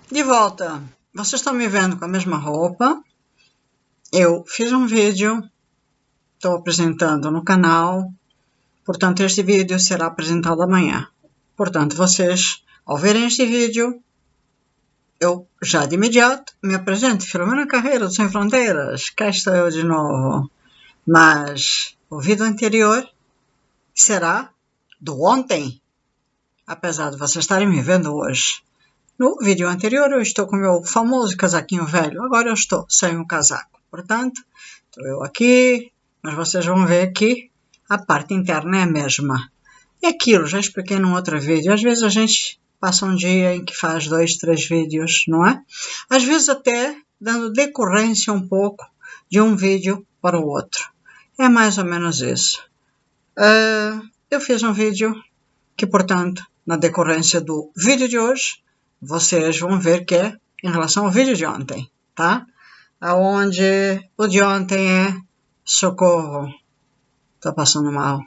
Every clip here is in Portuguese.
De volta, vocês estão me vendo com a mesma roupa. Eu fiz um vídeo, estou apresentando no canal, portanto este vídeo será apresentado amanhã. Portanto, vocês, ao verem este vídeo, eu já de imediato me apresento, Filomena Carreira do Sem Fronteiras, cá estou eu de novo. Mas o vídeo anterior será do ontem, apesar de vocês estarem me vendo hoje. No vídeo anterior eu estou com o meu famoso casaquinho velho, agora eu estou sem o casaco. Portanto, estou eu aqui, mas vocês vão ver que a parte interna é a mesma. É aquilo, já expliquei num outro vídeo, às vezes a gente passa um dia em que faz 2, 3 vídeos, não é? Às vezes até dando decorrência um pouco de um vídeo para o outro. É mais ou menos isso. Eu fiz um vídeo que, portanto, na decorrência do vídeo de hoje, vocês vão ver que é em relação ao vídeo de ontem, tá? Onde o de ontem é socorro, tô passando mal.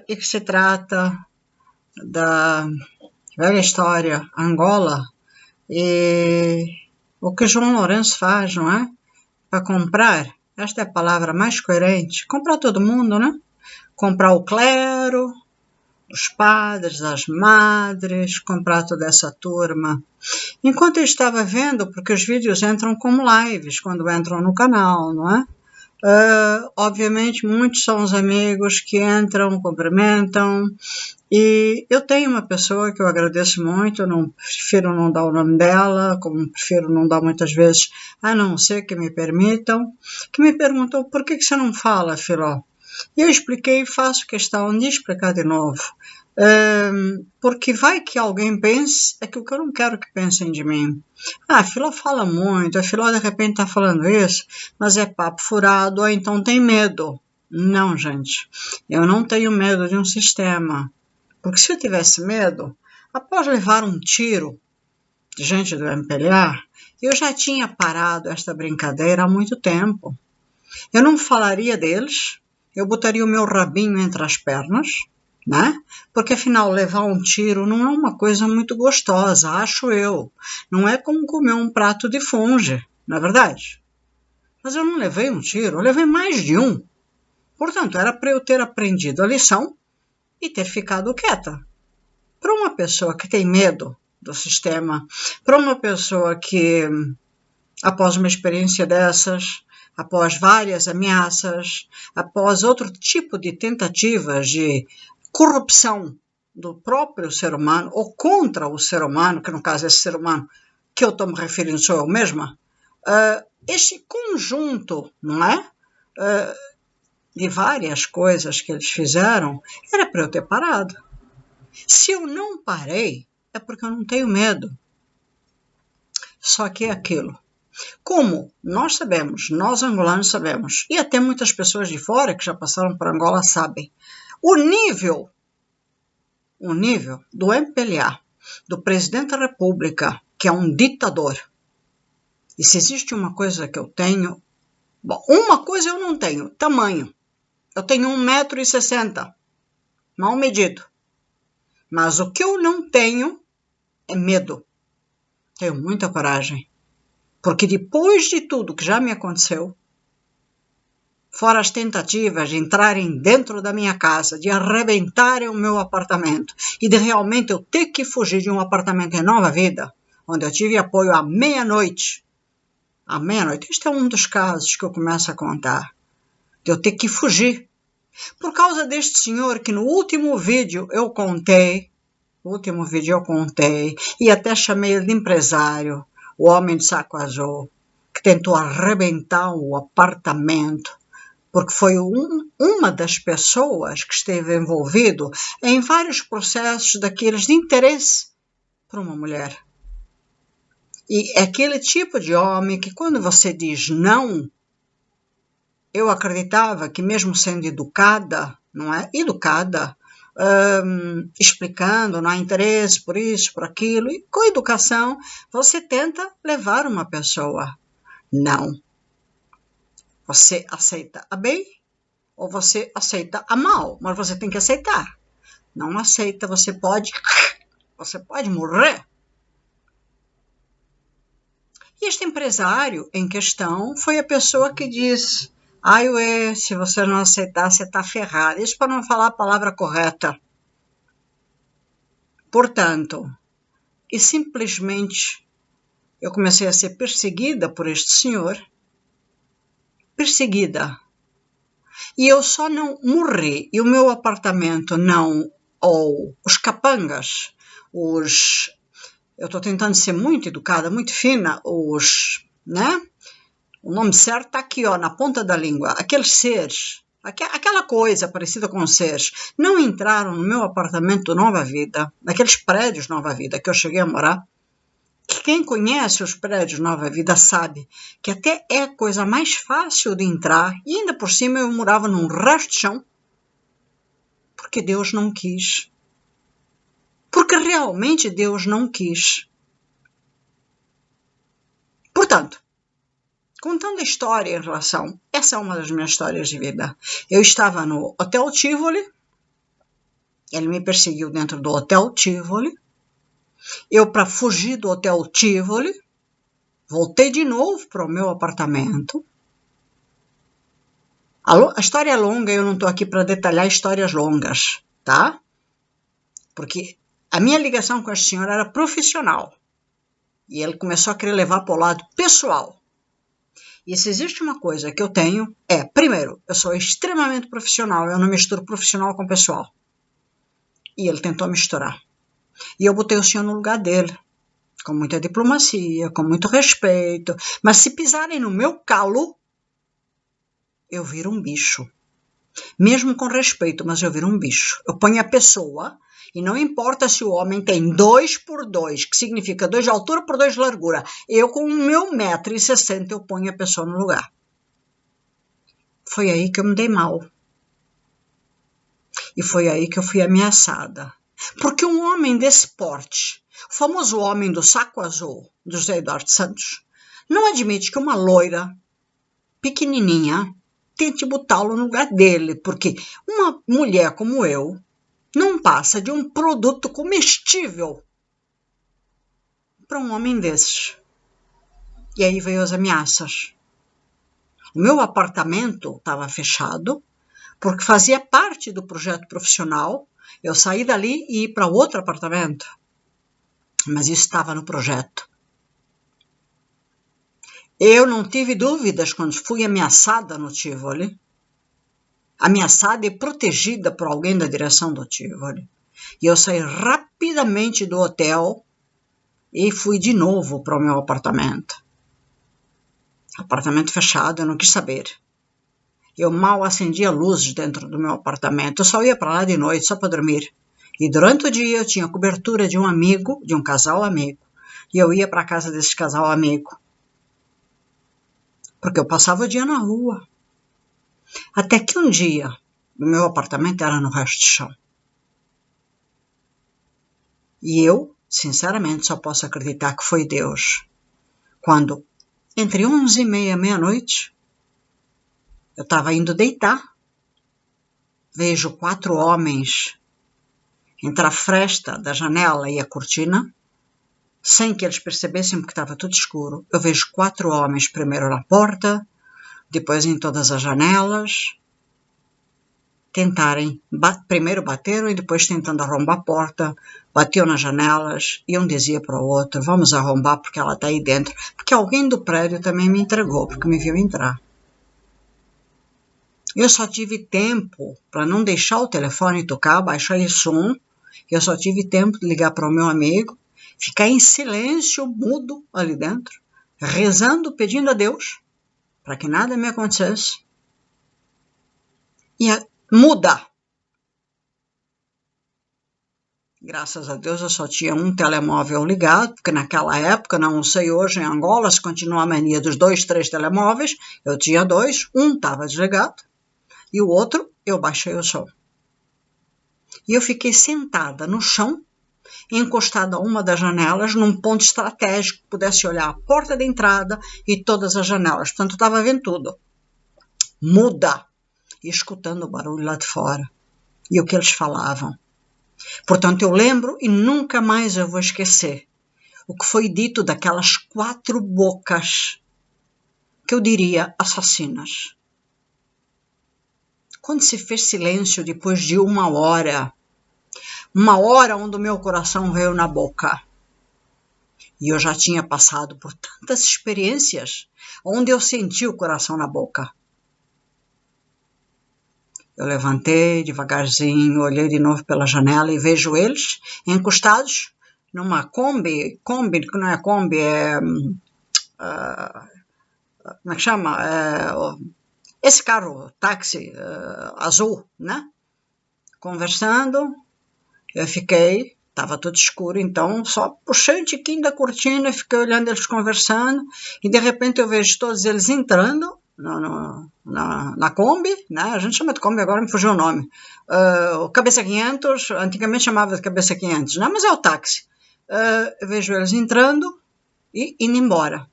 E que se trata da velha história Angola e o que João Lourenço faz, não é? Para comprar, esta é a palavra mais coerente, comprar todo mundo, né? Comprar o clero, os padres, as madres, comprar toda essa turma. Enquanto eu estava vendo, porque os vídeos entram como lives quando entram no canal, não é? Obviamente, muitos são os amigos que entram, cumprimentam, e eu tenho uma pessoa que eu agradeço muito, prefiro não dar o nome dela, como prefiro não dar muitas vezes, a não ser que me permitam, que me perguntou por que você não fala, Filó? E eu expliquei e faço questão de explicar de novo. Porque vai que alguém pense aquilo que eu não quero que pensem de mim. A Filó fala muito, a Filó de repente está falando isso, mas é papo furado, ou então tem medo. Não, gente, eu não tenho medo de um sistema. Porque se eu tivesse medo, após levar um tiro de gente do MPLA, eu já tinha parado esta brincadeira há muito tempo. Eu não falaria deles, eu botaria o meu rabinho entre as pernas, né? Porque afinal levar um tiro não é uma coisa muito gostosa, acho eu. Não é como comer um prato de funge, não é verdade? Mas eu não levei um tiro, eu levei mais de um. Portanto, era para eu ter aprendido a lição e ter ficado quieta. Para uma pessoa que tem medo do sistema, para uma pessoa que, após uma experiência dessas, após várias ameaças, após outro tipo de tentativas de corrupção do próprio ser humano ou contra o ser humano, que no caso esse ser humano que eu estou me referindo sou eu mesma, este conjunto, não é? De várias coisas que eles fizeram, era para eu ter parado. Se eu não parei, é porque eu não tenho medo. Só que é aquilo. Como nós sabemos, nós angolanos sabemos, e até muitas pessoas de fora que já passaram por Angola sabem, o nível do MPLA, do presidente da República, que é um ditador. E se existe uma coisa que eu tenho, bom, uma coisa eu não tenho, tamanho. Eu tenho 1,60 m, mal medido. Mas o que eu não tenho é medo. Tenho muita coragem. Porque depois de tudo que já me aconteceu, fora as tentativas de entrarem dentro da minha casa, de arrebentarem o meu apartamento e de realmente eu ter que fugir de um apartamento em Nova Vida, onde eu tive apoio à meia-noite. À meia-noite, este é um dos casos que eu começo a contar, de eu ter que fugir. Por causa deste senhor que no último vídeo eu contei, e até chamei ele de empresário, o homem de saco azul, que tentou arrebentar o apartamento, porque foi uma das pessoas que esteve envolvido em vários processos daqueles de interesse para uma mulher. E é aquele tipo de homem que quando você diz não, eu acreditava que mesmo sendo educada, não é? Educada, explicando, não há interesse por isso, por aquilo, e com educação você tenta levar uma pessoa. Não. Você aceita a bem ou você aceita a mal, mas você tem que aceitar. Não aceita, você pode morrer. E este empresário em questão foi a pessoa que diz: ai, ué, se você não aceitar, você está ferrado. Isso para não falar a palavra correta. Portanto, e simplesmente eu comecei a ser perseguida por este senhor. Perseguida. E eu só não morri. E o meu apartamento não, ou os capangas, eu estou tentando ser muito educada, muito fina, né? O nome certo está aqui, ó, na ponta da língua. Aqueles seres, aquela coisa parecida com seres, não entraram no meu apartamento Nova Vida, naqueles prédios Nova Vida que eu cheguei a morar. Que quem conhece os prédios Nova Vida sabe que até é a coisa mais fácil de entrar, e ainda por cima eu morava num resto de chão, porque Deus não quis. Porque realmente Deus não quis. Portanto, contando a história em relação, essa é uma das minhas histórias de vida. Eu estava no Hotel Tivoli, ele me perseguiu dentro do Hotel Tivoli, eu, para fugir do Hotel Tivoli, voltei de novo para o meu apartamento. A história é longa, eu não estou aqui para detalhar histórias longas, tá? Porque a minha ligação com este senhor era profissional. E ele começou a querer levar para o lado pessoal. E se existe uma coisa que eu tenho, primeiro, eu sou extremamente profissional, eu não misturo profissional com pessoal. E ele tentou misturar. E eu botei o senhor no lugar dele, com muita diplomacia, com muito respeito. Mas se pisarem no meu calo, eu viro um bicho. Mesmo com respeito, mas eu viro um bicho. Eu ponho a pessoa, e não importa se o homem tem 2 por 2, que significa 2 de altura por 2 de largura. Eu, com o meu 1,60 m, eu ponho a pessoa no lugar. Foi aí que eu me dei mal. E foi aí que eu fui ameaçada. Porque um homem desse porte, o famoso homem do saco azul, do José Eduardo Santos, não admite que uma loira, pequenininha, tente botá-lo no lugar dele, porque uma mulher como eu não passa de um produto comestível para um homem desses. E aí veio as ameaças. O meu apartamento estava fechado, porque fazia parte do projeto profissional. Eu saí dali e ir para outro apartamento, mas isso estava no projeto. Eu não tive dúvidas quando fui ameaçada no Tivoli, ameaçada e protegida por alguém da direção do Tivoli. E eu saí rapidamente do hotel e fui de novo para o meu apartamento. Apartamento fechado, eu não quis saber. Eu mal acendia luzes dentro do meu apartamento, eu só ia para lá de noite, só para dormir. E durante o dia eu tinha cobertura de um amigo, de um casal amigo, e eu ia para a casa desse casal amigo. Porque eu passava o dia na rua. Até que um dia, o meu apartamento era no resto de chão. E eu, sinceramente, só posso acreditar que foi Deus. Quando, entre 11h30 e meia-noite, eu estava indo deitar, vejo 4 homens entre a fresta da janela e a cortina, sem que eles percebessem porque estava tudo escuro. Eu vejo 4 homens, primeiro na porta, depois em todas as janelas, tentarem, primeiro bateram e depois tentando arrombar a porta, batiam nas janelas, e um dizia para o outro, vamos arrombar porque ela está aí dentro, porque alguém do prédio também me entregou, porque me viu entrar. Eu só tive tempo para não deixar o telefone tocar, baixar o som, eu só tive tempo de ligar para o meu amigo, ficar em silêncio, mudo ali dentro, rezando, pedindo a Deus, para que nada me acontecesse. E muda. Graças a Deus eu só tinha um telemóvel ligado, porque naquela época, não sei hoje em Angola, se continua a mania dos 2, 3 telemóveis, eu tinha 2, um estava desligado e o outro eu baixei o som. E eu fiquei sentada no chão, encostada a uma das janelas, num ponto estratégico que pudesse olhar a porta de entrada e todas as janelas. Portanto, eu estava vendo tudo. Muda! E escutando o barulho lá de fora. E o que eles falavam. Portanto, eu lembro e nunca mais eu vou esquecer o que foi dito daquelas 4 bocas, que eu diria assassinas. Quando se fez silêncio depois de 1 hora onde o meu coração veio na boca, e eu já tinha passado por tantas experiências onde eu senti o coração na boca. Eu levantei devagarzinho, olhei de novo pela janela e vejo eles encostados numa Kombi, que não é Kombi, como é que chama? Esse carro, táxi azul, né? Conversando, eu fiquei, estava tudo escuro, então só puxei um tiquinho da cortina e fiquei olhando eles conversando, e de repente eu vejo todos eles entrando na Kombi, né? A gente chama de Kombi, agora me fugiu o nome. O Cabeça 500, antigamente chamava de Cabeça 500, né? Mas é o táxi. Eu vejo eles entrando e indo embora.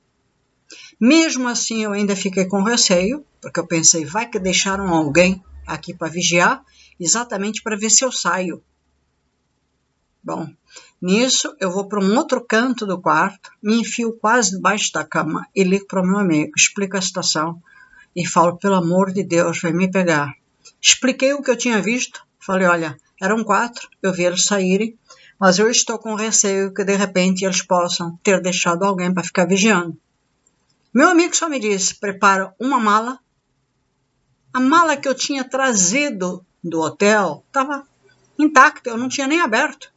Mesmo assim, eu ainda fiquei com receio, porque eu pensei, vai que deixaram alguém aqui para vigiar, exatamente para ver se eu saio. Bom, nisso eu vou para um outro canto do quarto, me enfio quase debaixo da cama e ligo para o meu amigo, explico a situação e falo, pelo amor de Deus, vai me pegar. Expliquei o que eu tinha visto, falei, olha, eram 4, eu vi eles saírem, mas eu estou com receio que de repente eles possam ter deixado alguém para ficar vigiando. Meu amigo só me disse, prepara uma mala. A mala que eu tinha trazido do hotel estava intacta, eu não tinha nem aberto.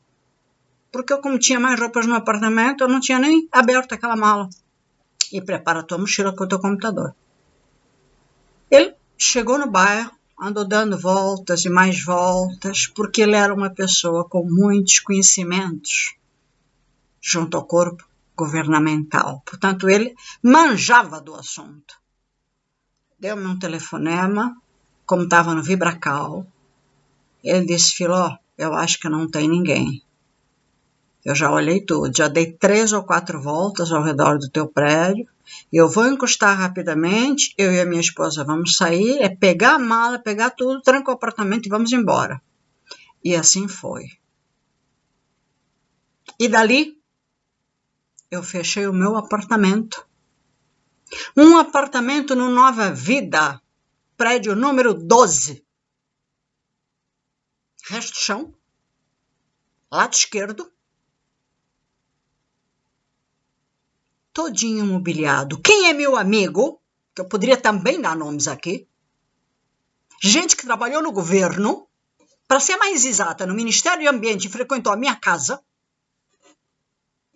Porque eu, como tinha mais roupas no apartamento, eu não tinha nem aberto aquela mala. E prepara a tua mochila com o teu computador. Ele chegou no bairro, andou dando voltas e mais voltas, porque ele era uma pessoa com muitos conhecimentos junto ao corpo governamental. Portanto, ele manjava do assunto. Deu-me um telefonema, como estava no Vibracal. Ele disse, Filó, eu acho que não tem ninguém. Eu já olhei tudo, já dei 3 ou 4 voltas ao redor do teu prédio. Eu vou encostar rapidamente, eu e a minha esposa vamos sair, é pegar a mala, pegar tudo, tranca o apartamento e vamos embora. E assim foi. E dali, eu fechei o meu apartamento. Um apartamento no Nova Vida, prédio número 12. Resto de chão, lado esquerdo, todinho mobiliado. Quem é meu amigo, que eu poderia também dar nomes aqui, gente que trabalhou no governo, para ser mais exata, no Ministério do Ambiente, frequentou a minha casa,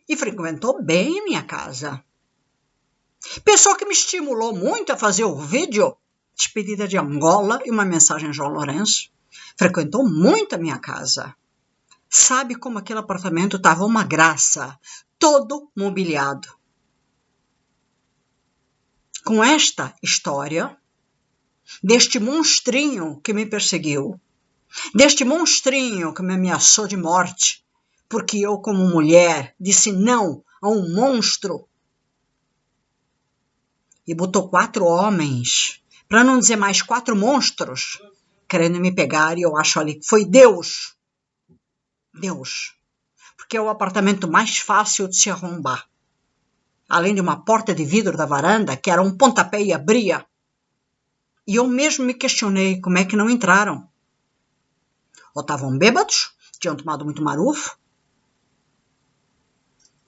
e frequentou bem a minha casa. Pessoa que me estimulou muito a fazer o vídeo, Despedida de Angola e uma mensagem a João Lourenço, frequentou muito a minha casa. Sabe como aquele apartamento estava uma graça, todo mobiliado. Com esta história, deste monstrinho que me perseguiu, deste monstrinho que me ameaçou de morte, porque eu, como mulher, disse não a um monstro e botou 4 homens, para não dizer mais 4 monstros, querendo me pegar, e eu acho ali que foi Deus. Deus. Porque é o apartamento mais fácil de se arrombar. Além de uma porta de vidro da varanda, que era um pontapé e abria. E eu mesmo me questionei como é que não entraram. Ou estavam bêbados, tinham tomado muito marufo,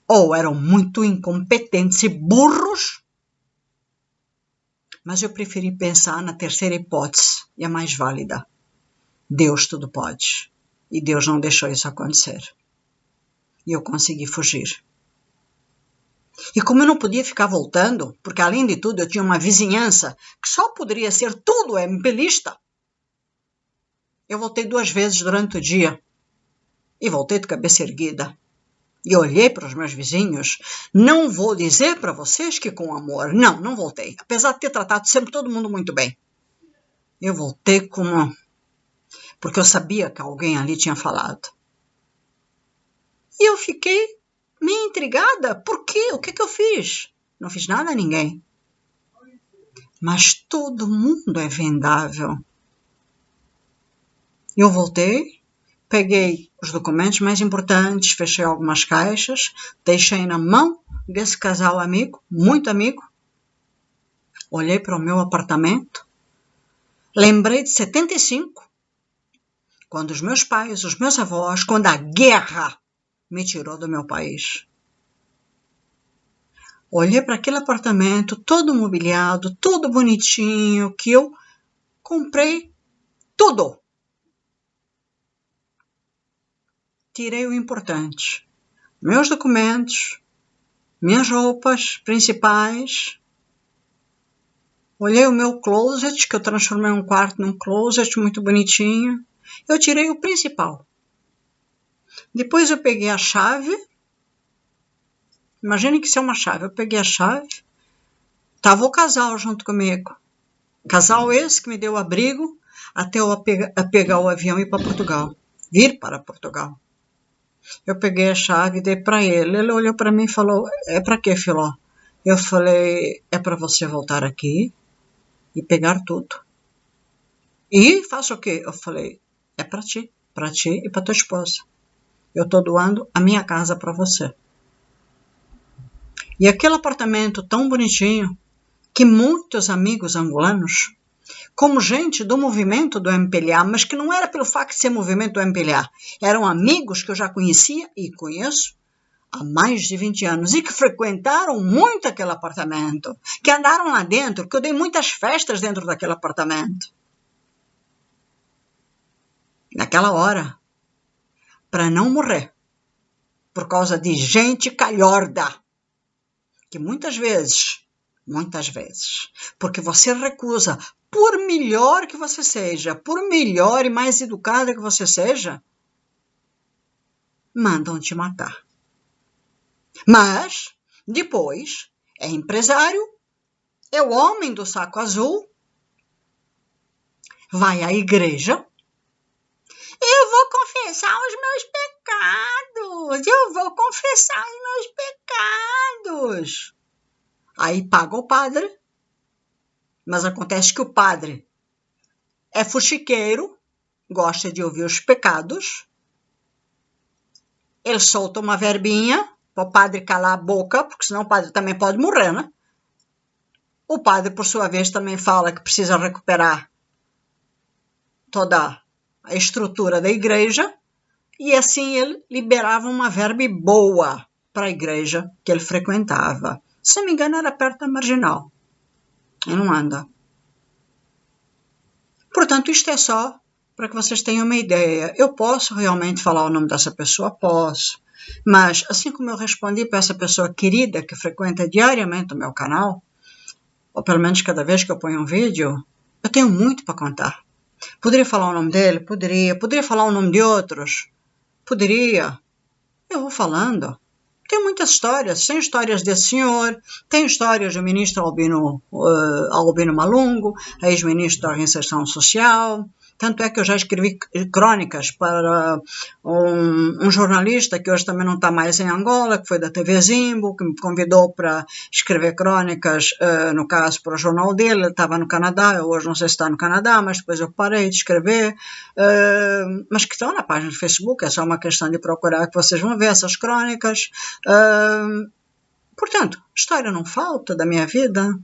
ou eram muito incompetentes e burros. Mas eu preferi pensar na terceira hipótese, e a mais válida. Deus tudo pode. E Deus não deixou isso acontecer. E eu consegui fugir. E como eu não podia ficar voltando, porque além de tudo eu tinha uma vizinhança que só poderia ser tudo MPLista, eu voltei 2 vezes durante o dia. E voltei de cabeça erguida. E olhei para os meus vizinhos. Não vou dizer para vocês que com amor. Não, não voltei. Apesar de ter tratado sempre todo mundo muito bem. Eu voltei como... porque eu sabia que alguém ali tinha falado. E eu fiquei meio intrigada. Por quê? O que eu fiz? Não fiz nada a ninguém. Mas todo mundo é vendável. Eu voltei, peguei os documentos mais importantes, fechei algumas caixas, deixei na mão desse casal amigo, muito amigo. Olhei para o meu apartamento, lembrei de 75, quando os meus pais, os meus avós, quando a guerra me tirou do meu país. Olhei para aquele apartamento todo mobiliado, todo bonitinho, que eu comprei tudo. Tirei o importante. Meus documentos, minhas roupas principais. Olhei o meu closet, que eu transformei um quarto num closet muito bonitinho. Eu tirei o principal. Depois eu peguei a chave. Imagine que isso é uma chave. Eu peguei a chave. Estava o casal junto comigo. Casal esse que me deu abrigo até eu pegar o avião e ir para Portugal. Vir para Portugal. Eu peguei a chave e dei para ele. Ele olhou para mim e falou, é para quê, Filó? Eu falei, é para você voltar aqui e pegar tudo. E faço o quê? Eu falei, é para ti e para tua esposa. Eu estou doando a minha casa para você. E aquele apartamento tão bonitinho, que muitos amigos angolanos, como gente do movimento do MPLA, mas que não era pelo facto de ser movimento do MPLA, eram amigos que eu já conhecia e conheço há mais de 20 anos e que frequentaram muito aquele apartamento, que andaram lá dentro, que eu dei muitas festas dentro daquele apartamento. Naquela hora, para não morrer, por causa de gente calhorda, que muitas vezes, porque você recusa, por melhor que você seja, por melhor e mais educada que você seja, mandam te matar. Mas, depois, é empresário, é o homem do saco azul, vai à igreja, eu vou confessar os meus pecados, eu vou confessar os meus pecados. Aí paga o padre, mas acontece que o padre é fuxiqueiro, gosta de ouvir os pecados, ele solta uma verbinha para o padre calar a boca, porque senão o padre também pode morrer, né? O padre, por sua vez, também fala que precisa recuperar toda a estrutura da igreja, e assim ele liberava uma verba boa para a igreja que ele frequentava. Se não me engano, era perto da Marginal. E não anda. Portanto, isto é só para que vocês tenham uma ideia. Eu posso realmente falar o nome dessa pessoa? Posso. Mas, assim como eu respondi para essa pessoa querida que frequenta diariamente o meu canal, ou pelo menos cada vez que eu ponho um vídeo, eu tenho muito para contar. Poderia falar o nome dele? Poderia. Poderia falar o nome de outros? Poderia. Eu vou falando. Tem muitas histórias. Tem histórias desse senhor, tem histórias do ministro Albino Malungo, ex-ministro da Reinserção Social. Tanto é que eu já escrevi crônicas para um jornalista que hoje também não está mais em Angola, que foi da TV Zimbo, que me convidou para escrever crônicas, no caso, para o jornal dele. Ele estava no Canadá, eu hoje não sei se está no Canadá, mas depois eu parei de escrever, mas que estão na página do Facebook, é só uma questão de procurar que vocês vão ver essas crônicas. Portanto, história não falta da minha vida.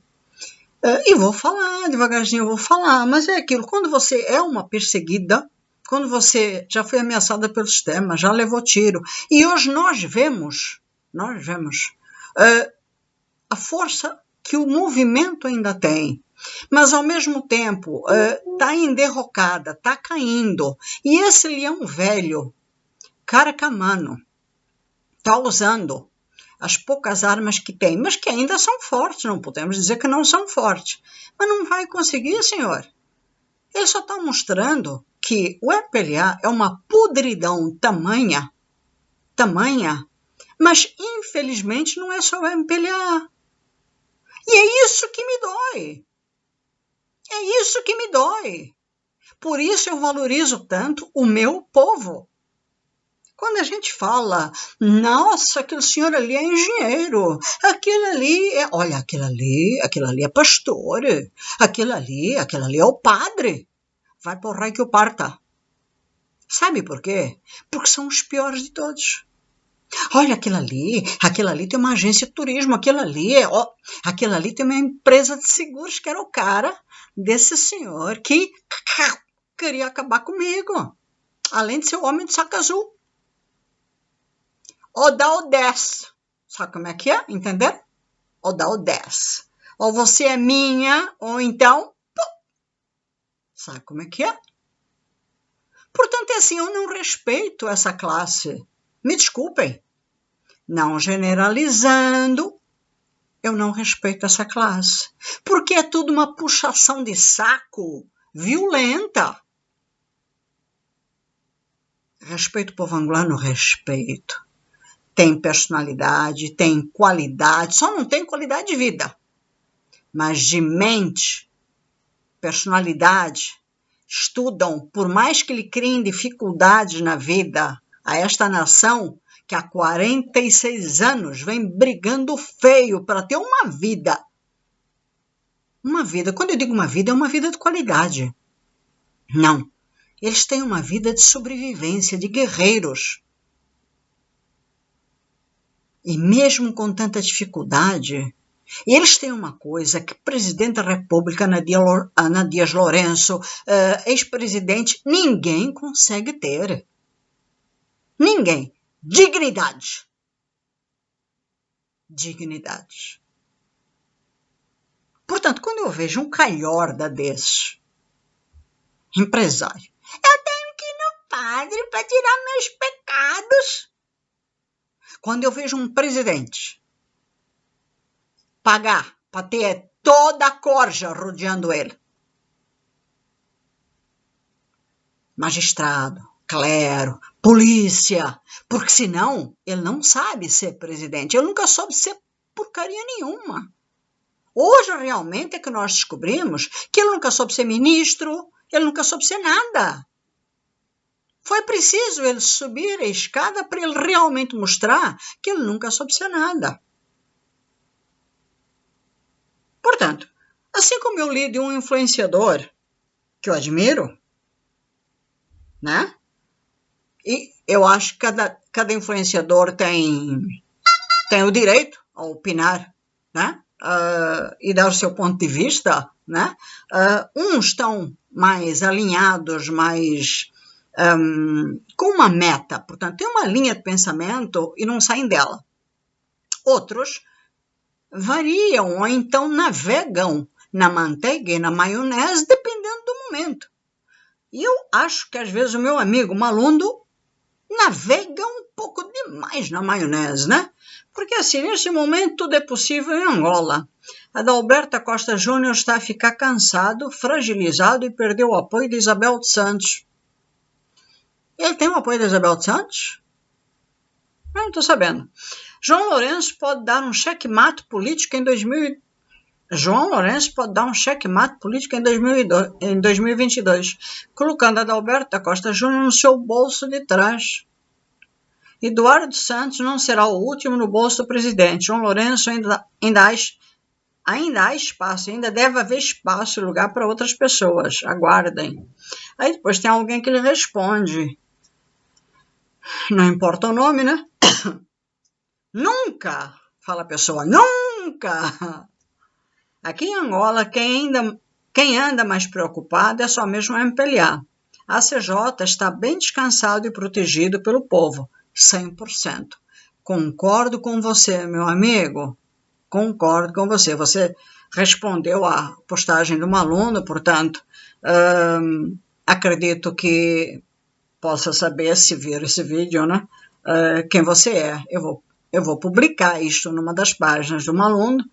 E vou falar, devagarzinho eu vou falar, mas é aquilo, quando você é uma perseguida, quando você já foi ameaçada pelo sistema, já levou tiro, e hoje nós vemos a força que o movimento ainda tem, mas ao mesmo tempo está em derrocada, está caindo, e esse leão velho, Caracamano, está usando as poucas armas que tem, mas que ainda são fortes, não podemos dizer que não são fortes. Mas não vai conseguir, senhor. Ele só está mostrando que o MPLA é uma podridão tamanha, mas infelizmente não é só o MPLA. E é isso que me dói. É isso que me dói. Por isso eu valorizo tanto o meu povo. Quando a gente fala, nossa, aquele senhor ali é engenheiro, aquele ali é, olha, aquele ali é pastor, aquele ali é o padre. Vai por raio que o parta. Sabe por quê? Porque são os piores de todos. Olha, aquilo ali tem uma agência de turismo, aquilo ali tem uma empresa de seguros, que era o cara desse senhor que queria acabar comigo, além de ser o homem de saco azul. Ou dá o 10. Sabe como é que é? Entenderam? Ou dá o 10. Ou você é minha, ou então... Sabe como é que é? Portanto, é assim, eu não respeito essa classe. Me desculpem. Não generalizando, eu não respeito essa classe. Porque é tudo uma puxação de saco violenta. Respeito o povo angolano, respeito. Tem personalidade, tem qualidade, só não tem qualidade de vida. Mas de mente, personalidade, estudam, por mais que lhe criem dificuldades na vida, a esta nação que há 46 anos vem brigando feio para ter uma vida. Uma vida, quando eu digo uma vida, é uma vida de qualidade. Não, eles têm uma vida de sobrevivência, de guerreiros. E mesmo com tanta dificuldade, eles têm uma coisa que presidente da República, Ana Dias Lourenço, ex-presidente, ninguém consegue ter. Ninguém. Dignidade. Dignidade. Portanto, quando eu vejo um calhorda desse, empresário, eu tenho que ir no padre para tirar meus pecados. Quando eu vejo um presidente pagar para ter toda a corja rodeando ele, magistrado, clero, polícia, porque senão ele não sabe ser presidente. Ele nunca soube ser porcaria nenhuma. Hoje realmente é que nós descobrimos que ele nunca soube ser ministro, ele nunca soube ser nada. Foi preciso ele subir a escada para ele realmente mostrar que ele nunca soube ser nada. Portanto, assim como eu li de um influenciador que eu admiro, né? E eu acho que cada influenciador tem o direito a opinar, né? E dar o seu ponto de vista, né? Uns estão mais alinhados, mais com uma meta, portanto, tem uma linha de pensamento e não saem dela. Outros variam ou então navegam na manteiga e na maionese, dependendo do momento. E eu acho que às vezes o meu amigo Malundo navega um pouco demais na maionese, né? Porque assim, neste momento tudo é possível em Angola. Adalberto Costa Júnior está a ficar cansado, fragilizado e perdeu o apoio de Isabel dos Santos. Ele tem o apoio de Isabel dos Santos? Eu não estou sabendo. João Lourenço pode dar um checkmate político em 2022, colocando Adalberto Costa Júnior no seu bolso de trás. Eduardo Santos não será o último no bolso do presidente. João Lourenço ainda há espaço, ainda deve haver espaço e lugar para outras pessoas. Aguardem. Aí depois tem alguém que lhe responde. Não importa o nome, né? Nunca, fala a pessoa, nunca. Aqui em Angola, quem anda mais preocupado é só mesmo a MPLA. A CJ está bem descansado e protegido pelo povo, 100%. Concordo com você, meu amigo. Concordo com você. Você respondeu à postagem de um aluno, portanto, acredito que possa saber, se vir esse vídeo, né, quem você é. Eu vou publicar isto numa das páginas de um aluno.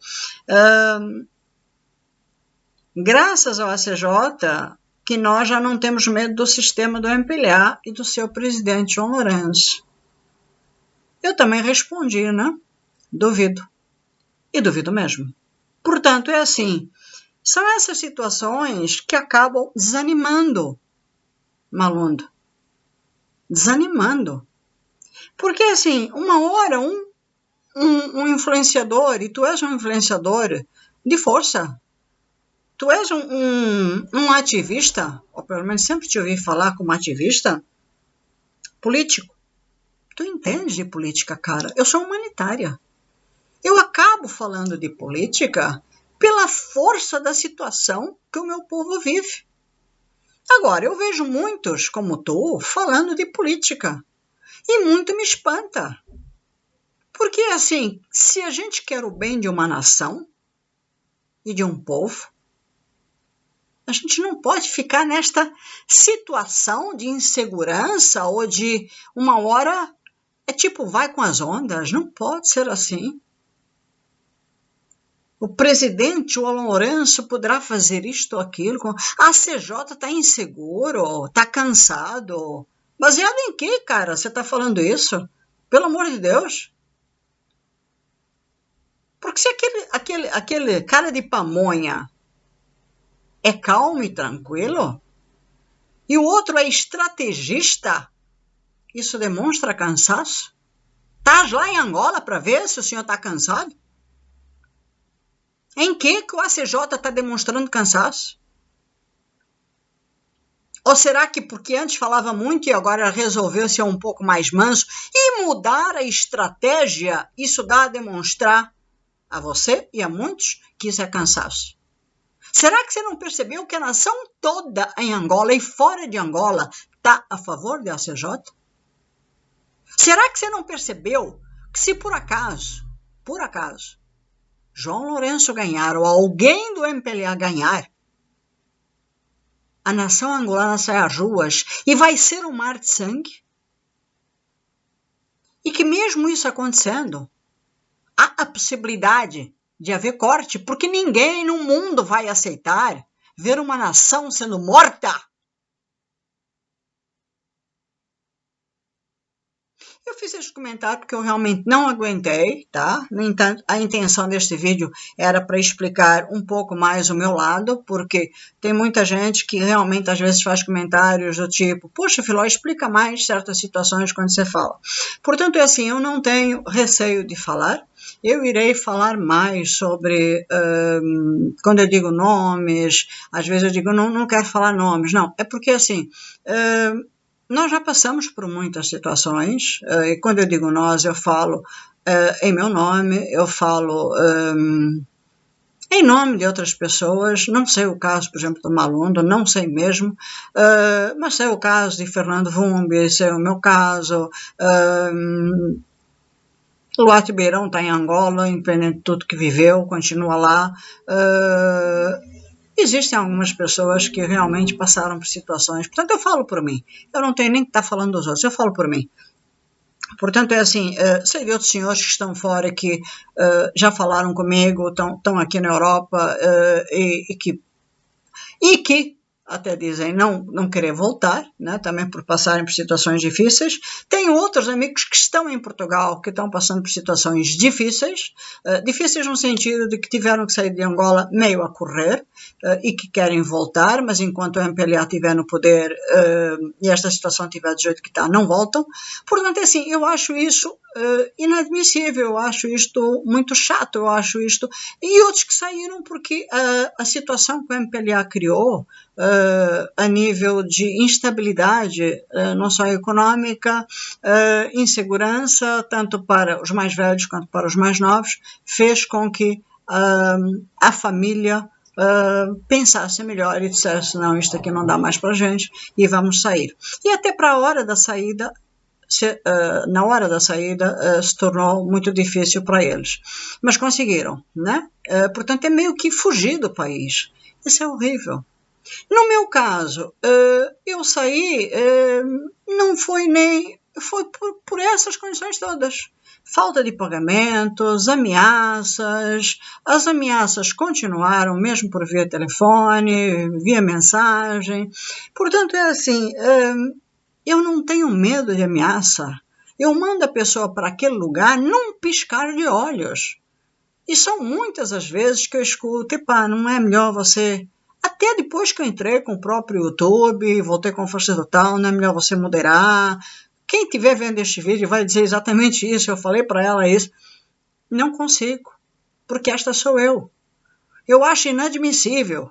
Graças ao ACJ, que nós já não temos medo do sistema do MPLA e do seu presidente, João Lourenço. Eu também respondi, né? Duvido. E duvido mesmo. Portanto, é assim, são essas situações que acabam desanimando Malundo. Desanimando. Porque, assim, uma hora um influenciador, e tu és um influenciador de força, tu és um ativista, ou pelo menos sempre te ouvi falar como ativista, político. Tu entende de política, cara? Eu sou humanitária. Eu acabo falando de política pela força da situação que o meu povo vive. Agora, eu vejo muitos, como tu, falando de política. E muito me espanta. Porque, assim, se a gente quer o bem de uma nação e de um povo, a gente não pode ficar nesta situação de insegurança ou de uma hora, tipo, vai com as ondas. Não pode ser assim. O presidente, o Lourenço, poderá fazer isto ou aquilo. A CJ está inseguro, está cansado. Baseado em quê, cara? Você está falando isso? Pelo amor de Deus. Porque se aquele cara de pamonha é calmo e tranquilo, e o outro é estrategista, isso demonstra cansaço? Estás lá em Angola para ver se o senhor está cansado? Em que o ACJ está demonstrando cansaço? Ou será que porque antes falava muito e agora resolveu ser um pouco mais manso e mudar a estratégia, isso dá a demonstrar a você e a muitos que isso é cansaço? Será que você não percebeu que a nação toda em Angola e fora de Angola está a favor da ACJ? Será que você não percebeu que se por acaso, João Lourenço ganhar ou alguém do MPLA ganhar, a nação angolana sai às ruas e vai ser um mar de sangue? E que mesmo isso acontecendo, há a possibilidade de haver corte, porque ninguém no mundo vai aceitar ver uma nação sendo morta. Eu fiz esse comentário porque eu realmente não aguentei, tá? No entanto, a intenção deste vídeo era para explicar um pouco mais o meu lado, porque tem muita gente que realmente às vezes faz comentários do tipo, poxa, Filó, explica mais certas situações quando você fala. Portanto, é assim, eu não tenho receio de falar. Eu irei falar mais sobre, quando eu digo nomes, às vezes eu digo, não quero falar nomes, não, é porque assim, nós já passamos por muitas situações, e quando eu digo nós, eu falo em meu nome, eu falo em nome de outras pessoas. Não sei o caso, por exemplo, do Malundo, não sei mesmo, mas sei o caso de Fernando Vumbi, sei o meu caso. Luati Beirão está em Angola, independente de tudo que viveu, continua lá. Existem algumas pessoas que realmente passaram por situações. Portanto, eu falo por mim. Eu não tenho nem que estar falando dos outros, eu falo por mim. Portanto, é assim, sei de outros senhores que estão fora, que já falaram comigo, estão aqui na Europa e que até dizem não querer voltar, né, também por passarem por situações difíceis. Tenho outros amigos que estão em Portugal, que estão passando por situações difíceis, difíceis no sentido de que tiveram que sair de Angola meio a correr, e que querem voltar, mas enquanto o MPLA estiver no poder e esta situação estiver do jeito que está, não voltam. Portanto, é assim, eu acho isso inadmissível, eu acho isto muito chato, eu acho isto... E outros que saíram porque a situação que o MPLA criou, a nível de instabilidade, não só econômica, insegurança, tanto para os mais velhos quanto para os mais novos, fez com que a família pensasse melhor e dissesse, não, isto aqui não dá mais para a gente e vamos sair. E até para a hora da saída, na hora da saída se tornou muito difícil para eles, mas conseguiram, né? Portanto, é meio que fugir do país. Isso é horrível. No meu caso, eu saí, não foi nem... Foi por essas condições todas. Falta de pagamentos, ameaças. As ameaças continuaram, mesmo por via telefone, via mensagem. Portanto, é assim, eu não tenho medo de ameaça. Eu mando a pessoa para aquele lugar num piscar de olhos. E são muitas as vezes que eu escuto, epá, não é melhor você... Até depois que eu entrei com o próprio YouTube, voltei com força total, não é melhor você moderar. Quem estiver vendo este vídeo vai dizer exatamente isso, eu falei para ela isso. Não consigo, porque esta sou eu. Eu acho inadmissível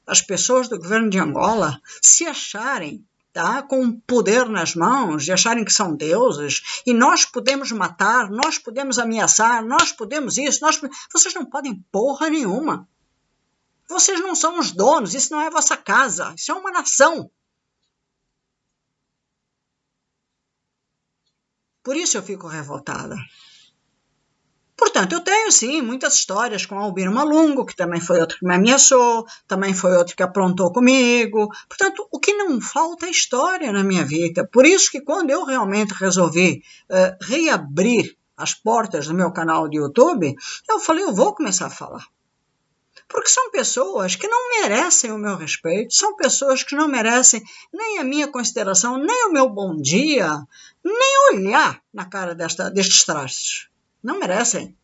as pessoas do governo de Angola se acharem tá? Com poder nas mãos, de acharem que são deuses, e nós podemos matar, nós podemos ameaçar, nós podemos isso, vocês não podem porra nenhuma. Vocês não são os donos, isso não é vossa casa, isso é uma nação. Por isso eu fico revoltada. Portanto, eu tenho, sim, muitas histórias com Albino Malungo, que também foi outro que me ameaçou, também foi outro que aprontou comigo. Portanto, o que não falta é história na minha vida. Por isso que quando eu realmente resolvi reabrir as portas do meu canal de YouTube, eu falei, eu vou começar a falar. Porque são pessoas que não merecem o meu respeito, são pessoas que não merecem nem a minha consideração, nem o meu bom dia, nem olhar na cara destes traços. Não merecem.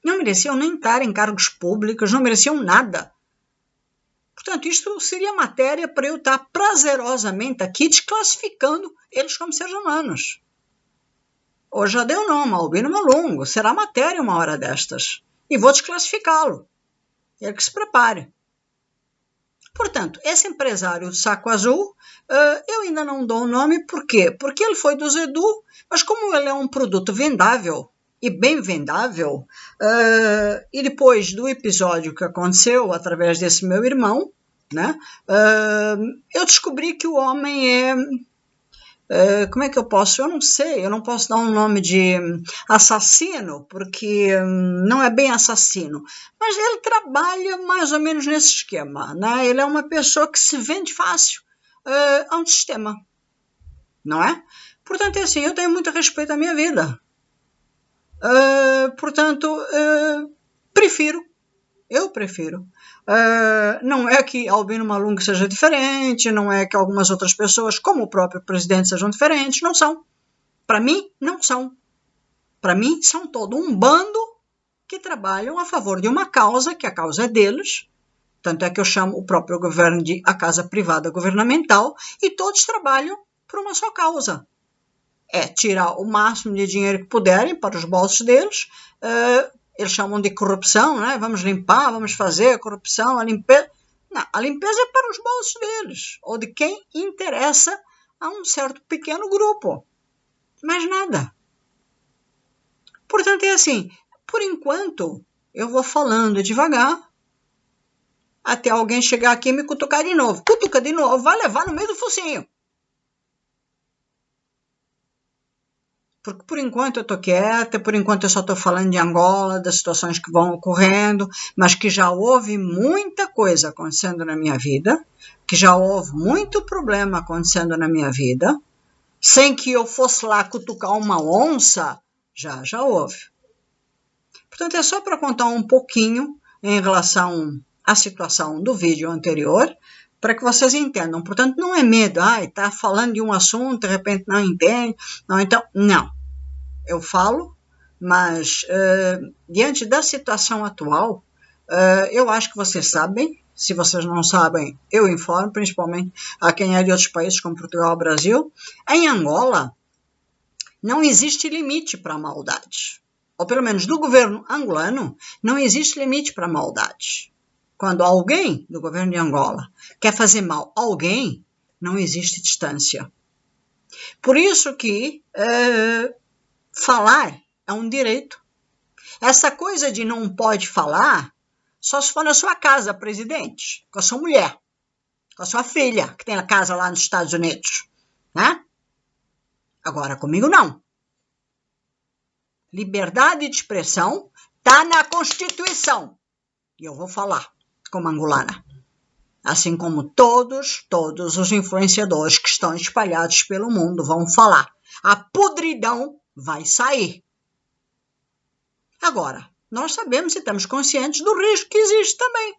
Não mereciam nem estar em cargos públicos, não mereciam nada. Portanto, isto seria matéria para eu estar prazerosamente aqui desclassificando eles como seres humanos. Hoje já deu nome, Albino Malungo, será matéria uma hora destas. E vou desclassificá-lo. Ele que se prepare. Portanto, esse empresário do saco azul, eu ainda não dou o nome, por quê? Porque ele foi do Zedu, mas como ele é um produto vendável, e bem vendável, e depois do episódio que aconteceu através desse meu irmão, né, eu descobri que o homem é... como é que eu posso? Eu não sei, eu não posso dar um nome de assassino, porque não é bem assassino, mas ele trabalha mais ou menos nesse esquema, né? Ele é uma pessoa que se vende fácil a um sistema, não é? Portanto, é assim, eu tenho muito respeito à minha vida. Portanto, eu prefiro. Não é que Albino Malungo seja diferente, não é que algumas outras pessoas, como o próprio presidente, sejam diferentes, não são. Para mim, não são. Para mim, são todo um bando que trabalham a favor de uma causa, que a causa é deles, tanto é que eu chamo o próprio governo de a casa privada governamental, e todos trabalham por uma só causa. É tirar o máximo de dinheiro que puderem para os bolsos deles, eles chamam de corrupção, né? Vamos limpar, vamos fazer a corrupção, a limpeza. Não, a limpeza é para os bolsos deles, ou de quem interessa a um certo pequeno grupo. Mais nada. Portanto, é assim, por enquanto, eu vou falando devagar, até alguém chegar aqui e me cutucar de novo. Cutuca de novo, vai levar no meio do focinho. Porque por enquanto eu estou quieta, por enquanto eu só estou falando de Angola, das situações que vão ocorrendo, mas que já houve muita coisa acontecendo na minha vida, que já houve muito problema acontecendo na minha vida, sem que eu fosse lá cutucar uma onça, já houve. Portanto, é só para contar um pouquinho em relação à situação do vídeo anterior, para que vocês entendam. Portanto, não é medo, está falando de um assunto, de repente não entende, não. Eu falo, mas diante da situação atual, eu acho que vocês sabem. Se vocês não sabem, eu informo, principalmente a quem é de outros países, como Portugal e Brasil. Em Angola, não existe limite para a maldade. Ou pelo menos do governo angolano, não existe limite para a maldade. Quando alguém do governo de Angola quer fazer mal a alguém, não existe distância. Por isso que falar é um direito. Essa coisa de não pode falar, só se for na sua casa, presidente, com a sua mulher, com a sua filha, que tem a casa lá nos Estados Unidos, né? Agora, comigo não. Liberdade de expressão está na Constituição. E eu vou falar como angolana. Assim como todos os influenciadores que estão espalhados pelo mundo vão falar. A podridão vai sair. Agora, nós sabemos e estamos conscientes do risco que existe também.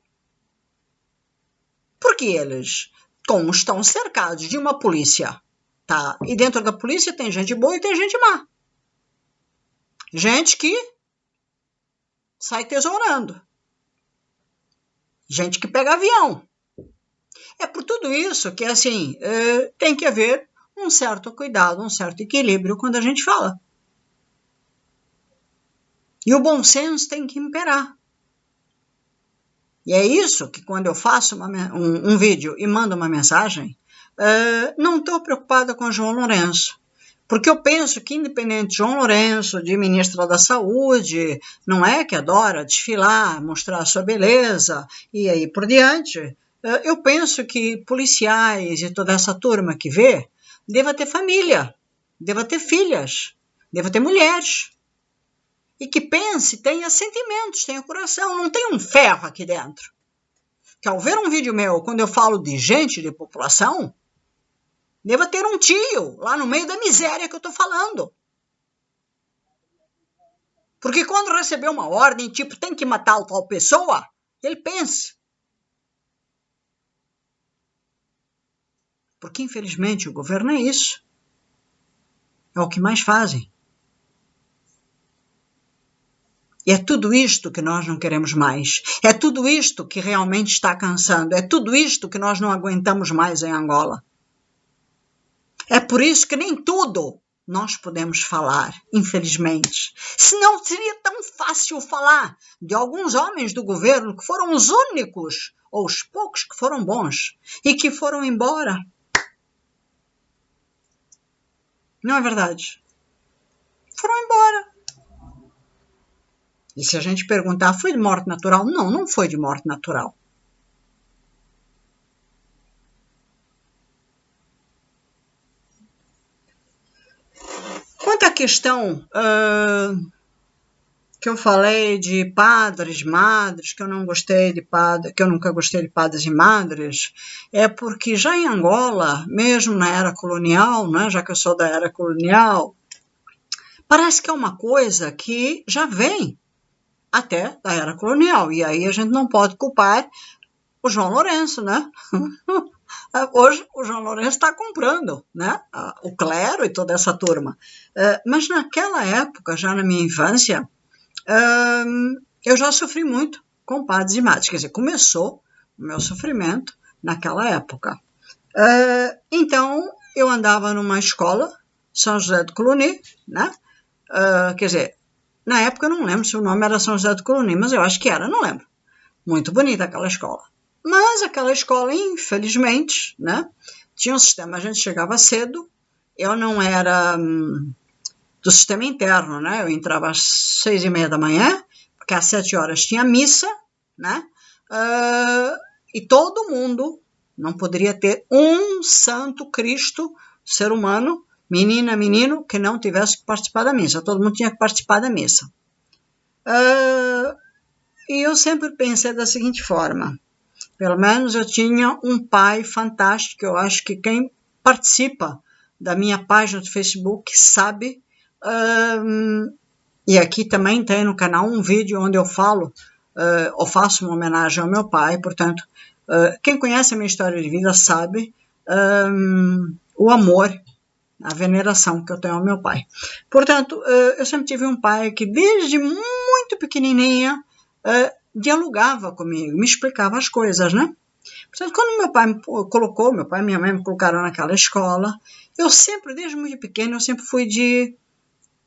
Porque eles, como estão cercados de uma polícia, tá? E dentro da polícia tem gente boa e tem gente má. Gente que sai tesourando. Gente que pega avião. É por tudo isso que, assim, tem que haver um certo cuidado, um certo equilíbrio quando a gente fala. E o bom senso tem que imperar. E é isso que quando eu faço um vídeo e mando uma mensagem, não estou preocupada com João Lourenço. Porque eu penso que, independente de João Lourenço, de ministra da Saúde, não é que adora desfilar, mostrar a sua beleza e aí por diante, eu penso que policiais e toda essa turma que vê, deva ter família, deva ter filhas, deva ter mulheres. E que pense, tenha sentimentos, tenha coração, não tem um ferro aqui dentro. Que ao ver um vídeo meu, quando eu falo de gente, de população, deva ter um tio lá no meio da miséria que eu estou falando. Porque quando receber uma ordem, tipo, tem que matar tal pessoa, ele pense. Porque, infelizmente, o governo é isso. É o que mais fazem. E é tudo isto que nós não queremos mais. É tudo isto que realmente está cansando. É tudo isto que nós não aguentamos mais em Angola. É por isso que nem tudo nós podemos falar, infelizmente. Senão seria tão fácil falar de alguns homens do governo que foram os únicos, ou os poucos que foram bons, e que foram embora. Não é verdade? Foram embora. E se a gente perguntar, foi de morte natural? Não, não foi de morte natural. Quanto à questão que eu falei de padres, madres, que eu não gostei de padres, que eu nunca gostei de padres e madres, é porque já em Angola, mesmo na era colonial, né, já que eu sou da era colonial, parece que é uma coisa que já vem até da era colonial, e aí a gente não pode culpar o João Lourenço, né? Hoje o João Lourenço está comprando, né? O clero e toda essa turma. Mas naquela época, já na minha infância, eu já sofri muito com padres e madres. Quer dizer, começou o meu sofrimento naquela época. Então, eu andava numa escola, São José do Coloni, né? Quer dizer, na época eu não lembro se o nome era São José do Coloni, mas eu acho que era, não lembro. Muito bonita aquela escola. Mas aquela escola, infelizmente, né, tinha um sistema, a gente chegava cedo, eu não era do sistema interno, né, eu entrava às 6:30 da manhã, porque às 7 horas tinha missa, né, e todo mundo não poderia ter um santo Cristo, ser humano, menina, menino, que não tivesse que participar da missa, todo mundo tinha que participar da missa. E eu sempre pensei da seguinte forma, pelo menos eu tinha um pai fantástico, eu acho que quem participa da minha página do Facebook sabe, e aqui também tem no canal um vídeo onde eu falo, ou faço uma homenagem ao meu pai, portanto, quem conhece a minha história de vida sabe o amor, a veneração que eu tenho ao meu pai. Portanto, eu sempre tive um pai que desde muito pequenininha dialogava comigo, me explicava as coisas, né? Portanto, quando meu pai e minha mãe me colocaram naquela escola, eu sempre, desde muito pequeno, eu sempre fui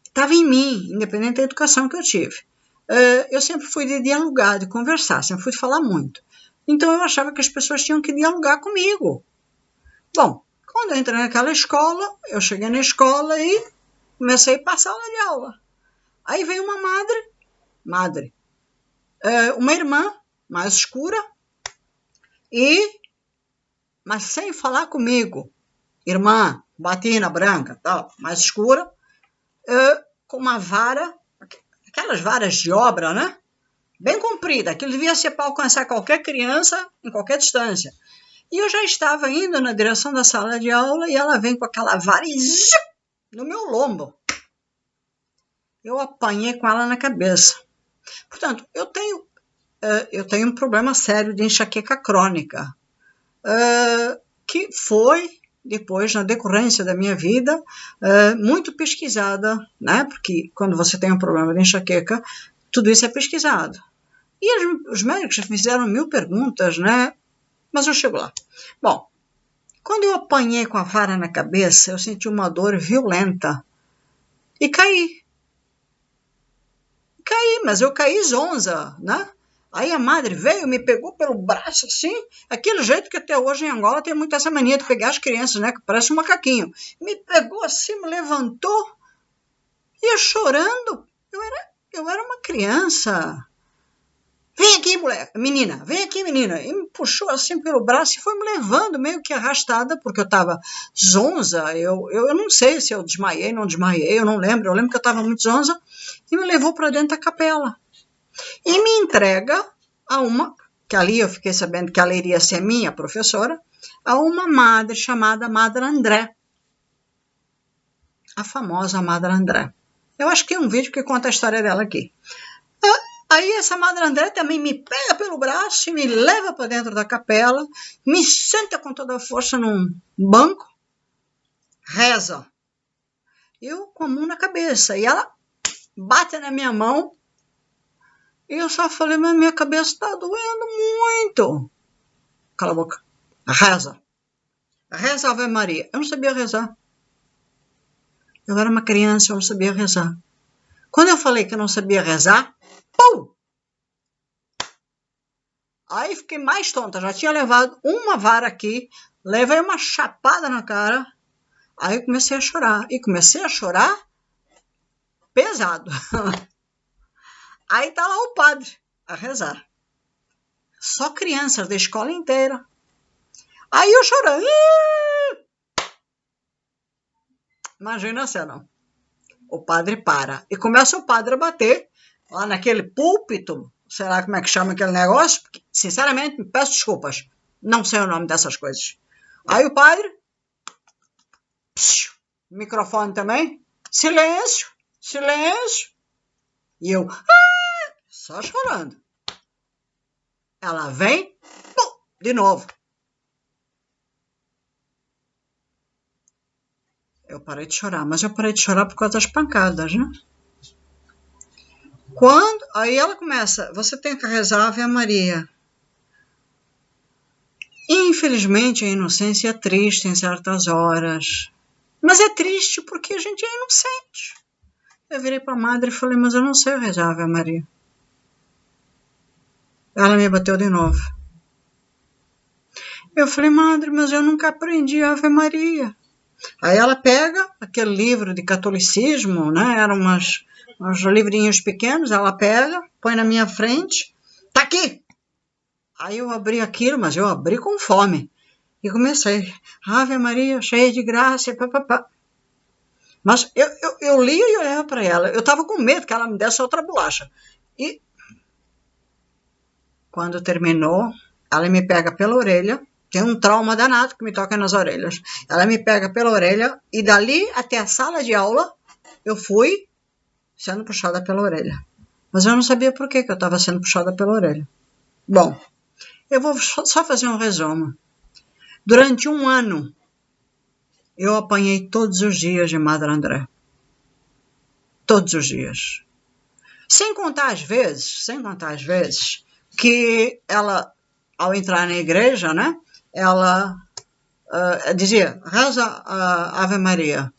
estava em mim, independente da educação que eu tive. Eu sempre fui de dialogar, de conversar, sempre fui de falar muito. Então, eu achava que as pessoas tinham que dialogar comigo. Bom, quando eu entrei naquela escola, eu cheguei na escola e comecei para a sala de aula. Aí veio uma madre, uma irmã mais escura, mas sem falar comigo. Irmã, batina branca, tal, mais escura, com uma vara, aquelas varas de obra, né? Bem comprida, aquilo devia ser para alcançar qualquer criança em qualquer distância. E eu já estava indo na direção da sala de aula e ela vem com aquela vara e no meu lombo. Eu apanhei com ela na cabeça. Portanto, eu tenho um problema sério de enxaqueca crônica, que foi, depois, na decorrência da minha vida, muito pesquisada, né? Porque quando você tem um problema de enxaqueca, tudo isso é pesquisado. E os médicos fizeram 1000 perguntas, né? Mas eu chego lá. Bom, quando eu apanhei com a vara na cabeça, eu senti uma dor violenta e caí. Mas eu caí zonza, né? Aí a madre veio, me pegou pelo braço assim, aquele jeito que até hoje em Angola tem muito essa mania de pegar as crianças, né? Que parece um macaquinho. Me pegou assim, me levantou, ia chorando. Eu era uma criança. Vem aqui, moleque, menina, vem aqui, menina. E me puxou assim pelo braço e foi me levando meio que arrastada, porque eu estava zonza. Eu não sei se eu desmaiei, não desmaiei, eu não lembro. Eu lembro que eu estava muito zonza e me levou para dentro da capela. E me entrega a uma, que ali eu fiquei sabendo que ela iria ser minha professora, a uma madre chamada Madre André. A famosa Madre André. Eu acho que tem um vídeo que conta a história dela aqui. Aí essa Madre André também me pega pelo braço e me leva para dentro da capela, me senta com toda a força num banco, reza. Eu com a mão na cabeça. E ela bate na minha mão. E eu só falei, mas minha cabeça está doendo muito. Cala a boca. Reza. Reza Ave Maria. Eu não sabia rezar. Eu era uma criança, eu não sabia rezar. Quando eu falei que eu não sabia rezar, pum! Aí fiquei mais tonta. Já tinha levado uma vara aqui, levei uma chapada na cara. Aí eu comecei a chorar. E comecei a chorar pesado. Aí tá lá o padre a rezar. Só crianças da escola inteira. Aí eu chorando. Imagina a cena. O padre para. E começa o padre a bater lá naquele púlpito. Sei lá como é que chama aquele negócio. Porque, sinceramente, me peço desculpas. Não sei o nome dessas coisas. Aí o padre. Microfone também. Silêncio. Silêncio. E eu. Só chorando. Ela vem. De novo. Eu parei de chorar, mas eu parei de chorar por causa das pancadas, né? Aí ela começa, você tem que rezar Ave Maria. Infelizmente a inocência é triste em certas horas. Mas é triste porque a gente é inocente. Eu virei para a madre e falei, mas eu não sei rezar Ave Maria. Ela me bateu de novo. Eu falei, madre, mas eu nunca aprendi Ave Maria. Aí ela pega aquele livro de catolicismo, né? Eram uns livrinhos pequenos, ela pega, põe na minha frente, tá aqui! Aí eu abri aquilo, mas eu abri com fome. E comecei, Ave Maria, cheia de graça, papapá. Mas eu lia e olhava para ela. Eu estava com medo que ela me desse outra bolacha. E quando terminou, ela me pega pela orelha. Tem um trauma danado que me toca nas orelhas. Ela me pega pela orelha e dali até a sala de aula eu fui sendo puxada pela orelha. Mas eu não sabia por que eu estava sendo puxada pela orelha. Bom, eu vou só fazer um resumo. Durante um ano, eu apanhei todos os dias de Madre André. Todos os dias. Sem contar as vezes que ela, ao entrar na igreja, né, ela dizia, reza a Ave Maria.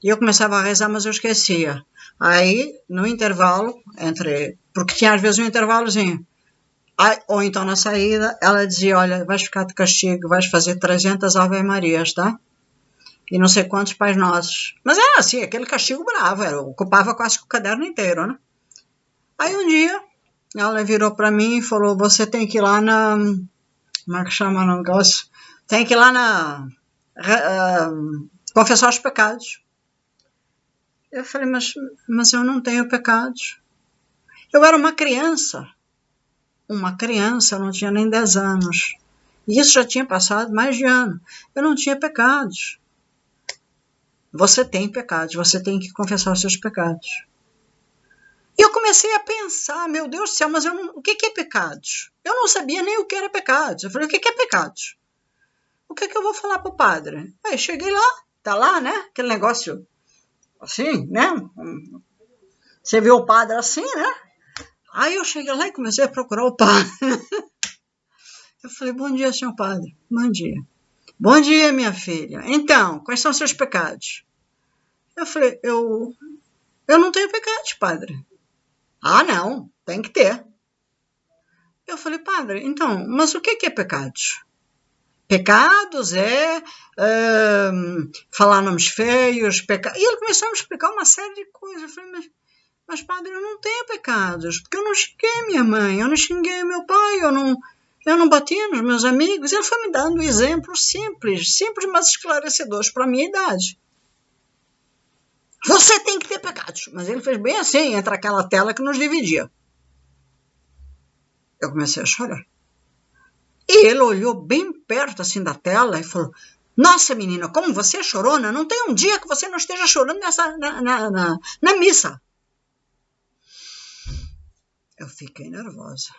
E eu começava a rezar, mas eu esquecia. Aí, no intervalo, porque tinha às vezes um intervalozinho, ou então na saída, ela dizia, olha, vais ficar de castigo, vais fazer 300 Ave Marias, tá? E não sei quantos Pais Nossos. Mas era assim, aquele castigo bravo, ocupava quase o caderno inteiro, né? Aí um dia, ela virou para mim e falou, você tem que ir lá na... Como é que chama o negócio? Tem que ir lá na... confessar os pecados. Eu falei, mas eu não tenho pecados. Eu era uma criança. Eu não tinha nem 10 anos. E isso já tinha passado mais de ano. Eu não tinha pecados. Você tem pecados, você tem que confessar os seus pecados. E eu comecei a pensar, meu Deus do céu, mas o que é pecados? Eu não sabia nem o que era pecados. Eu falei, o que é pecados? O que eu vou falar para o padre? Aí cheguei lá, tá lá, né? Aquele negócio assim, né? Você viu o padre assim, né? Aí eu cheguei lá e comecei a procurar o padre. Eu falei, bom dia, senhor padre. Bom dia. Bom dia, minha filha. Então, quais são os seus pecados? Eu falei, eu não tenho pecados, padre. Ah, não, tem que ter. Eu falei, padre, então, mas o que é pecados? Pecados é falar nomes feios, E ele começou a me explicar uma série de coisas. Eu falei, mas padre, eu não tenho pecados, porque eu não xinguei minha mãe, eu não xinguei meu pai, eu não bati nos meus amigos. Ele foi me dando exemplos simples, mas esclarecedores para a minha idade. Você tem que ter pecados. Mas ele fez bem assim, entre aquela tela que nos dividia. Eu comecei a chorar. E ele olhou bem perto assim da tela e falou, nossa menina, como você é chorona, não tem um dia que você não esteja chorando na missa. Eu fiquei nervosa.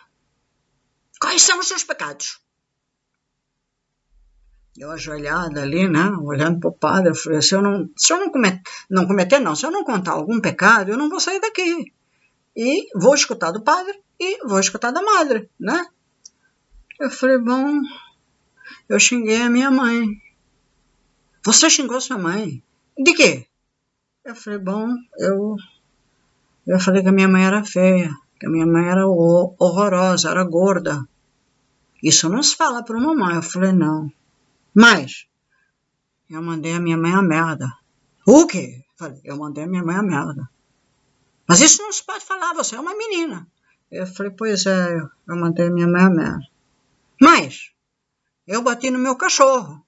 Quais são os seus pecados? Eu ajoelhada ali, né, olhando para o padre, eu falei, se eu não contar algum pecado, eu não vou sair daqui. E vou escutar do padre e vou escutar da madre, né? Eu falei, bom, eu xinguei a minha mãe. Você xingou sua mãe? De quê? Eu falei, bom, eu falei que a minha mãe era feia, que a minha mãe era horrorosa, era gorda. Isso não se fala para uma mãe. Eu falei, não. Mas eu mandei a minha mãe a merda. O quê? Eu falei, eu mandei a minha mãe a merda. Mas isso não se pode falar, você é uma menina. Eu falei, pois é, eu mandei a minha mãe a merda. Mas eu bati no meu cachorro.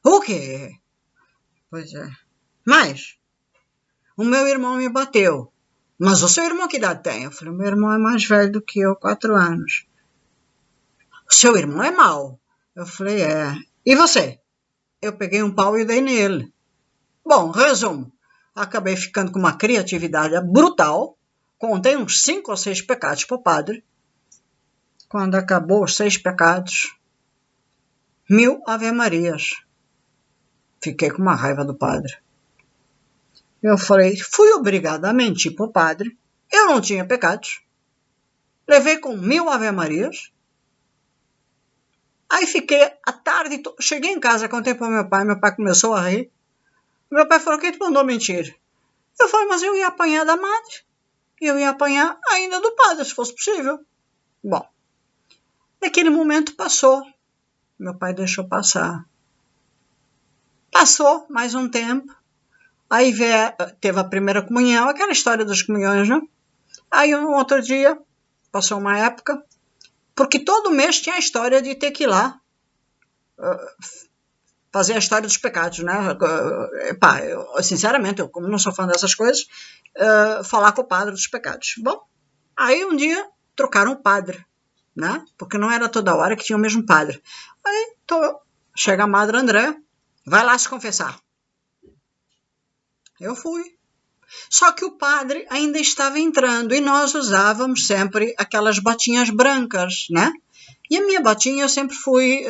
O quê? Pois é. Mas o meu irmão me bateu. Mas o seu irmão que idade tem? Eu falei, meu irmão é mais velho do que eu, 4 anos. O seu irmão é mau. Eu falei, é. E você? Eu peguei um pau e dei nele. Bom, resumo. Acabei ficando com uma criatividade brutal. Contei uns 5 ou 6 pecados para o padre. Quando acabou os 6 pecados, 1000 ave-marias. Fiquei com uma raiva do padre. Eu falei, fui obrigada a mentir para o padre. Eu não tinha pecados. Levei com 1000 ave-marias. Aí fiquei a tarde, cheguei em casa, contei para meu pai começou a rir. Meu pai falou, quem te mandou mentir? Eu falei, mas eu ia apanhar da madre. E eu ia apanhar ainda do padre, se fosse possível. Bom, naquele momento passou. Meu pai deixou passar. Passou mais um tempo. Aí teve a primeira comunhão, aquela história das comunhões, né? Aí um outro dia, passou uma época, porque todo mês tinha a história de ter que ir lá fazer a história dos pecados, né? Sinceramente, eu como não sou fã dessas coisas, falar com o padre dos pecados. Bom, aí um dia trocaram o padre, né? Porque não era toda hora que tinha o mesmo padre. Aí chega a madre André, vai lá se confessar. Eu fui. Só que o padre ainda estava entrando e nós usávamos sempre aquelas botinhas brancas, né? E a minha botinha eu sempre fui...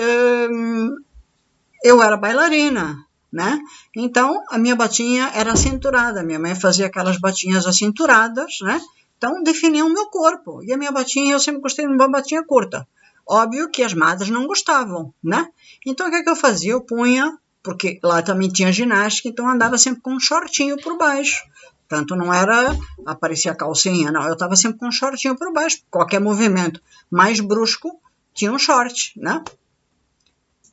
eu era bailarina, né? Então, a minha botinha era acinturada. Minha mãe fazia aquelas botinhas acinturadas, né? Então, definiam o meu corpo. E a minha botinha, eu sempre gostei de uma botinha curta. Óbvio que as madres não gostavam, né? Então, o que eu fazia? Eu punha, porque lá também tinha ginástica, então eu andava sempre com um shortinho por baixo. Tanto não era, aparecia a calcinha, não. Eu estava sempre com um shortinho por baixo. Qualquer movimento mais brusco, tinha um short, né?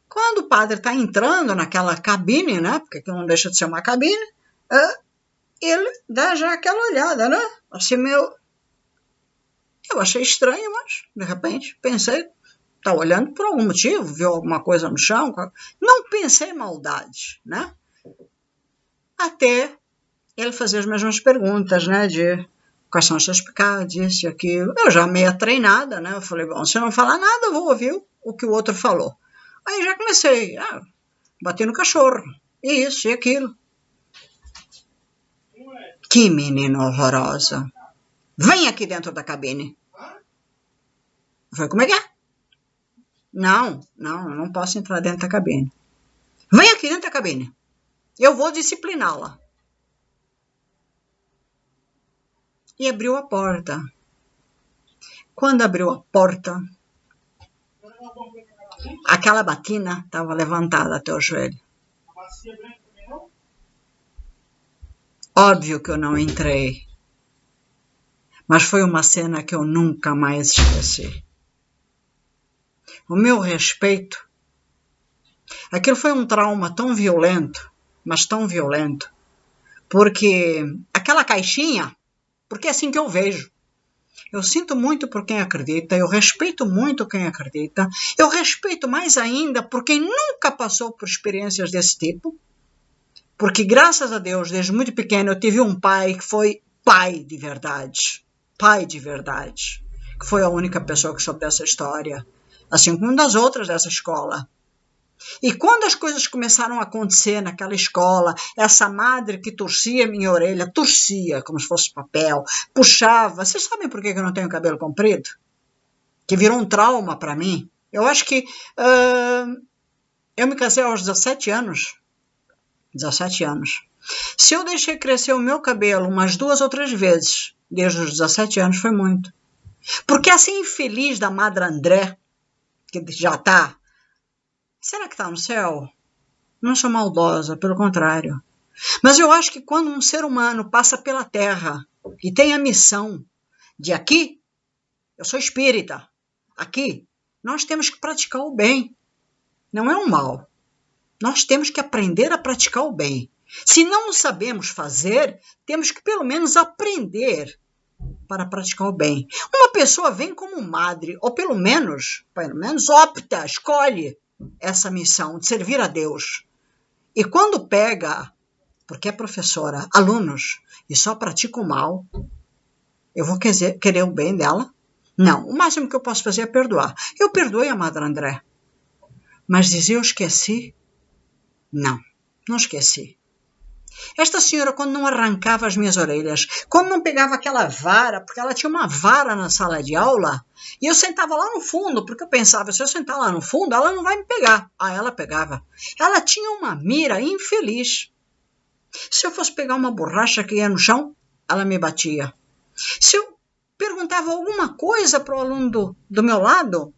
Quando o padre está entrando naquela cabine, né? Porque não deixa de ser uma cabine, ele dá já aquela olhada, né? Assim, eu achei estranho, mas, de repente, pensei, tá olhando por algum motivo, viu alguma coisa no chão. Não pensei em maldade, né? Até ele fazer as mesmas perguntas, né? De quais são os seus pecados, isso e aquilo. Eu já meio treinada, né? Eu falei, bom, se eu não falar nada, eu vou ouvir o que o outro falou. Aí já comecei, bater no cachorro, isso e aquilo. Que menina horrorosa. Vem aqui dentro da cabine. Eu falei, como é que é? Não, eu não posso entrar dentro da cabine. Vem aqui dentro da cabine. Eu vou discipliná-la. E abriu a porta. Quando abriu a porta, aquela batina estava levantada até o joelho. Óbvio que eu não entrei. Mas foi uma cena que eu nunca mais esqueci. o meu respeito. Aquilo foi um trauma tão violento, mas tão violento, porque aquela caixinha, porque é assim que eu vejo. Eu sinto muito por quem acredita, eu respeito muito quem acredita, eu respeito mais ainda por quem nunca passou por experiências desse tipo, porque graças a Deus, desde muito pequeno, eu tive um pai que foi pai de verdade, que foi a única pessoa que soube dessa história, assim como das outras dessa escola. E quando as coisas começaram a acontecer naquela escola, essa madre que torcia minha orelha, torcia como se fosse papel, puxava. Vocês sabem por que eu não tenho cabelo comprido? Que virou um trauma para mim. Eu acho que eu me casei aos 17 anos. 17 anos. Se eu deixei crescer o meu cabelo umas 2 ou 3 vezes, desde os 17 anos, foi muito. Porque essa infeliz da Madre André, que já está... Será que está no céu? Não sou maldosa, pelo contrário. Mas eu acho que quando um ser humano passa pela Terra e tem a missão de aqui, eu sou espírita, aqui, nós temos que praticar o bem. Não é o mal. Nós temos que aprender a praticar o bem. Se não sabemos fazer, temos que pelo menos aprender para praticar o bem. Uma pessoa vem como madre, ou pelo menos opta, escolhe essa missão de servir a Deus. E quando pega, porque é professora, alunos, e só pratica o mal, eu vou querer o bem dela? Não, o máximo que eu posso fazer é perdoar. Eu perdoei a Madre André. Mas dizer eu esqueci? Não, não esqueci. Esta senhora, quando não arrancava as minhas orelhas, quando não pegava aquela vara, porque ela tinha uma vara na sala de aula, e eu sentava lá no fundo, porque eu pensava, se eu sentar lá no fundo, ela não vai me pegar. Ah, ela pegava. Ela tinha uma mira infeliz. Se eu fosse pegar uma borracha que ia no chão, ela me batia. Se eu perguntava alguma coisa para o aluno do meu lado,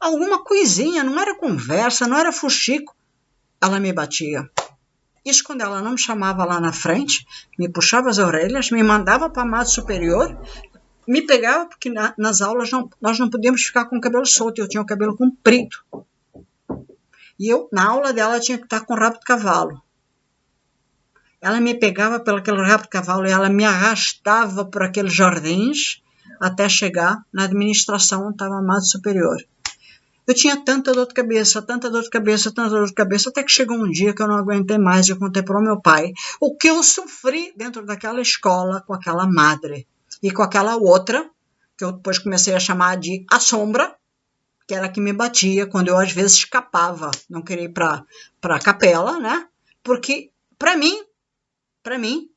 alguma coisinha, não era conversa, não era fuxico, ela me batia. Isso quando ela não me chamava lá na frente, me puxava as orelhas, me mandava para a amado superior, me pegava, porque nas aulas nós não podíamos ficar com o cabelo solto, eu tinha o cabelo comprido. E eu, na aula dela, tinha que estar com o rabo de cavalo. Ela me pegava pelo aquele rabo de cavalo e ela me arrastava por aqueles jardins até chegar na administração onde estava a amado superior. Eu tinha tanta dor de cabeça, até que chegou um dia que eu não aguentei mais e eu contei para o meu pai o que eu sofri dentro daquela escola com aquela madre e com aquela outra, que eu depois comecei a chamar de a sombra, que era a que me batia quando eu às vezes escapava, não queria ir para a capela, né? Porque, para mim,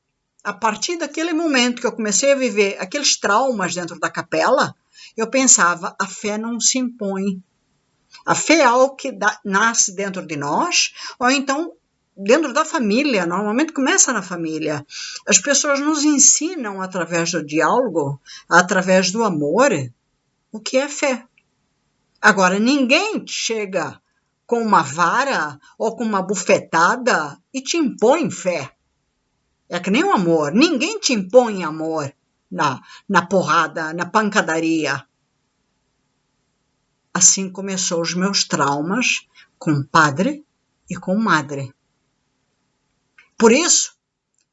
a partir daquele momento que eu comecei a viver aqueles traumas dentro da capela, eu pensava, a fé não se impõe. A fé é algo que nasce dentro de nós, ou então dentro da família, normalmente começa na família. As pessoas nos ensinam através do diálogo, através do amor, o que é fé. Agora, ninguém chega com uma vara ou com uma bufetada e te impõe fé. É que nem o amor, ninguém te impõe amor na porrada, na pancadaria. Assim começou os meus traumas com padre e com madre. Por isso,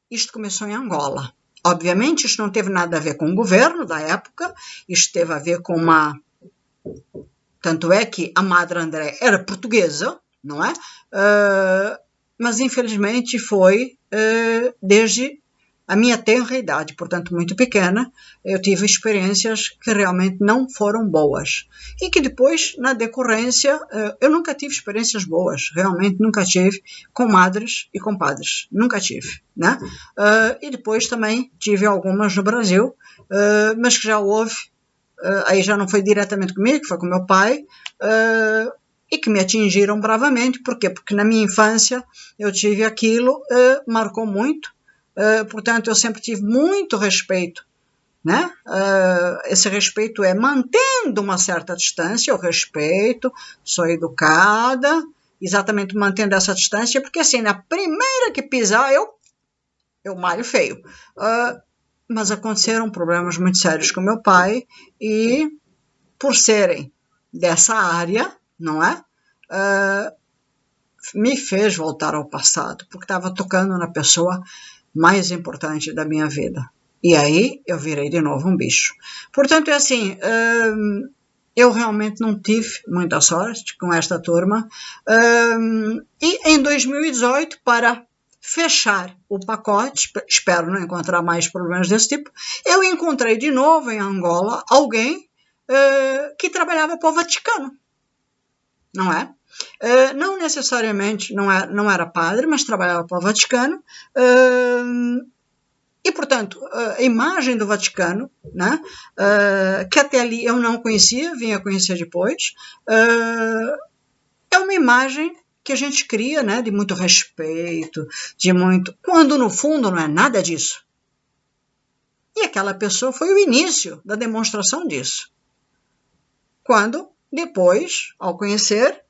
isto começou em Angola. Obviamente, isto não teve nada a ver com o governo da época, isto teve a ver com uma... Tanto é que a Madre André era portuguesa, não é? Mas, infelizmente, foi desde a minha tenra idade, portanto muito pequena, eu tive experiências que realmente não foram boas. E que depois, na decorrência, eu nunca tive experiências boas, realmente nunca tive, com madres e com padres, nunca tive, né? E depois também tive algumas no Brasil, mas que já houve, aí já não foi diretamente comigo, foi com meu pai, e que me atingiram bravamente. Por quê? Porque na minha infância eu tive aquilo, marcou muito. Portanto, eu sempre tive muito respeito, né? Esse respeito é mantendo uma certa distância, eu respeito, sou educada, exatamente mantendo essa distância, porque assim, na primeira que pisar, eu malho feio. Mas aconteceram problemas muito sérios com meu pai, e por serem dessa área, não é? Me fez voltar ao passado, porque estava tocando na pessoa mais importante da minha vida. E aí eu virei de novo um bicho. Portanto, é assim, eu realmente não tive muita sorte com esta turma. E em 2018, para fechar o pacote, espero não encontrar mais problemas desse tipo, eu encontrei de novo em Angola alguém que trabalhava para o Vaticano, não é? Não necessariamente, não era padre, mas trabalhava para o Vaticano. E, portanto, a imagem do Vaticano, né, que até ali eu não conhecia, vim a conhecer depois, é uma imagem que a gente cria, né, de muito respeito, de muito... quando no fundo não é nada disso. E aquela pessoa foi o início da demonstração disso. Quando, depois, ao conhecer,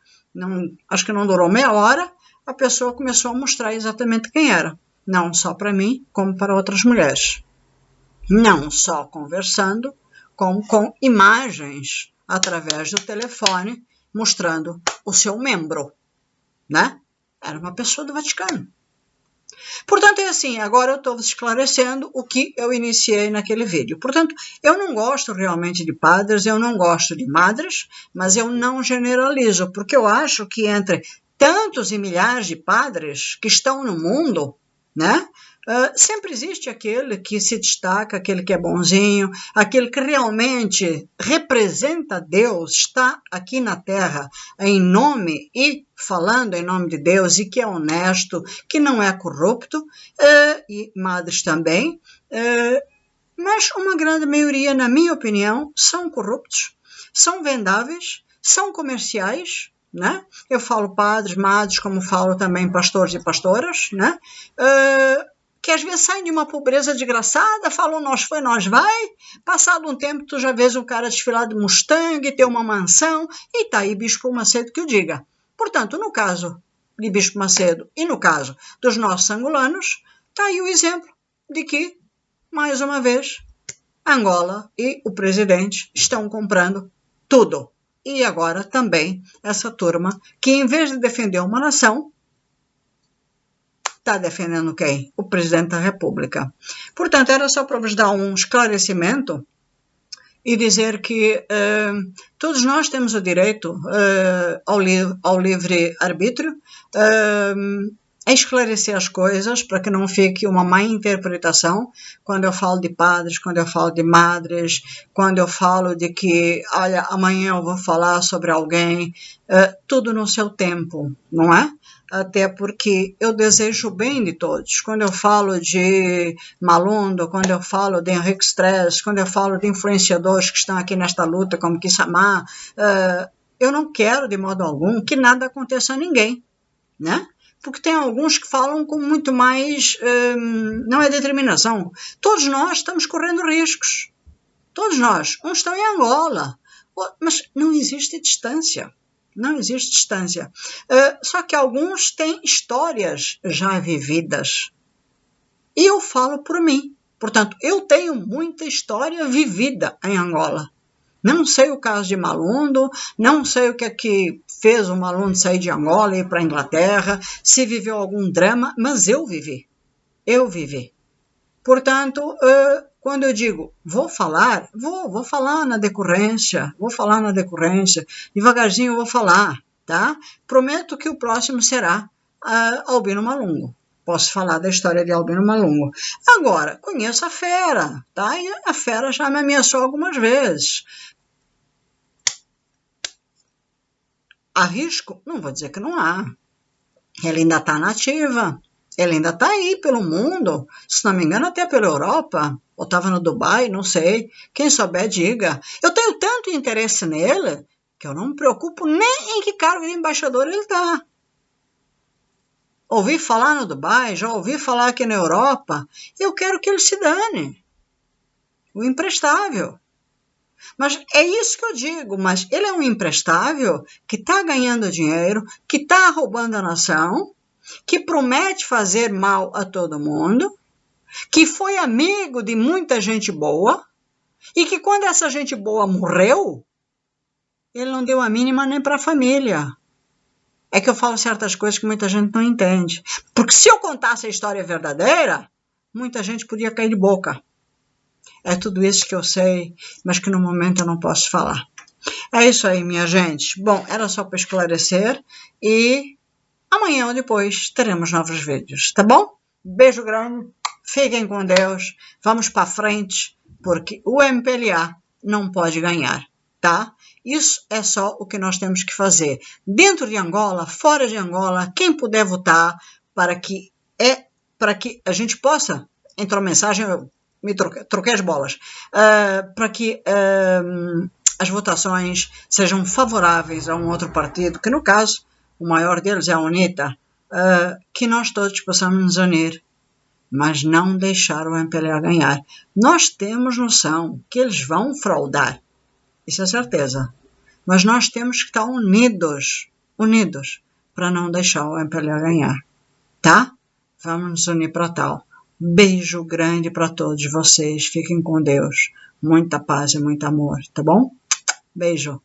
acho que não durou meia hora, a pessoa começou a mostrar exatamente quem era. Não só para mim, como para outras mulheres. Não só conversando, como com imagens através do telefone, mostrando o seu membro, né? Era uma pessoa do Vaticano. Portanto, é assim, agora eu estou esclarecendo o que eu iniciei naquele vídeo. Portanto, eu não gosto realmente de padres, eu não gosto de madres, mas eu não generalizo, porque eu acho que entre tantos e milhares de padres que estão no mundo, né? Sempre existe aquele que se destaca, aquele que é bonzinho, aquele que realmente representa Deus, está aqui na Terra em nome e falando em nome de Deus e que é honesto, que não é corrupto, e madres também, mas uma grande maioria, na minha opinião, são corruptos, são vendáveis, são comerciais, né? Eu falo padres, madres, como falo também pastores e pastoras, né? Que às vezes saem de uma pobreza desgraçada, falam nós foi, nós vai, passado um tempo tu já vês um cara desfilar de Mustang, ter uma mansão, e tá aí Bispo Macedo que o diga. Portanto, no caso de Bispo Macedo e no caso dos nossos angolanos, tá aí o exemplo de que, mais uma vez, Angola e o presidente estão comprando tudo. E agora também essa turma que, em vez de defender uma nação, está defendendo quem? O presidente da República. Portanto, era só para vos dar um esclarecimento e dizer que todos nós temos o direito ao livre arbítrio, a esclarecer as coisas para que não fique uma má interpretação quando eu falo de padres, quando eu falo de madres, quando eu falo de que, olha, amanhã eu vou falar sobre alguém, tudo no seu tempo, não é? Até porque eu desejo o bem de todos. Quando eu falo de Malundo, quando eu falo de Henrique Stress, quando eu falo de influenciadores que estão aqui nesta luta, como Kissamá, eu não quero de modo algum que nada aconteça a ninguém, né? Porque tem alguns que falam com muito mais, não é determinação. Todos nós estamos correndo riscos. Todos nós. Uns estão em Angola, mas não existe distância. Não existe distância. Só que alguns têm histórias já vividas. E eu falo por mim. Portanto, eu tenho muita história vivida em Angola. Não sei o caso de Malundo, não sei o que é que fez o Malundo sair de Angola e ir para a Inglaterra, se viveu algum drama, mas eu vivi. Eu vivi. Portanto, quando eu digo vou falar, vou falar na decorrência, devagarzinho eu vou falar, tá? Prometo que o próximo será Albino Malungo. Posso falar da história de Albino Malungo. Agora, conheço a fera, tá? E a fera já me ameaçou algumas vezes. Há risco? Não vou dizer que não há. Ela ainda está nativa. Ele ainda está aí pelo mundo, se não me engano até pela Europa, ou estava no Dubai, não sei. Quem souber, diga. Eu tenho tanto interesse nele que eu não me preocupo nem em que cargo de embaixador ele está. Ouvi falar no Dubai, já ouvi falar aqui na Europa. Eu quero que ele se dane. O imprestável. Mas é isso que eu digo, mas ele é um imprestável que está ganhando dinheiro, que está roubando a nação, que promete fazer mal a todo mundo, que foi amigo de muita gente boa, e que quando essa gente boa morreu, Ele não deu a mínima nem para a família. É que eu falo certas coisas que muita gente não entende. Porque se eu contasse a história verdadeira, muita gente podia cair de boca. É tudo isso que eu sei, mas que no momento eu não posso falar. É isso aí, minha gente. Bom, era só para esclarecer e amanhã ou depois teremos novos vídeos, tá bom? Beijo grande, fiquem com Deus, vamos para frente, porque o MPLA não pode ganhar, tá? Isso é só o que nós temos que fazer. Dentro de Angola, fora de Angola, quem puder votar para que a gente possa, entrou mensagem, eu me troquei as bolas, para que as votações sejam favoráveis a um outro partido, que no caso, o maior deles é a UNITA, que nós todos possamos nos unir, mas não deixar o MPLA ganhar. Nós temos noção que eles vão fraudar, isso é certeza, mas nós temos que estar unidos, para não deixar o MPLA ganhar, tá? Vamos nos unir para tal. Beijo grande para todos vocês, fiquem com Deus, muita paz e muito amor, tá bom? Beijo.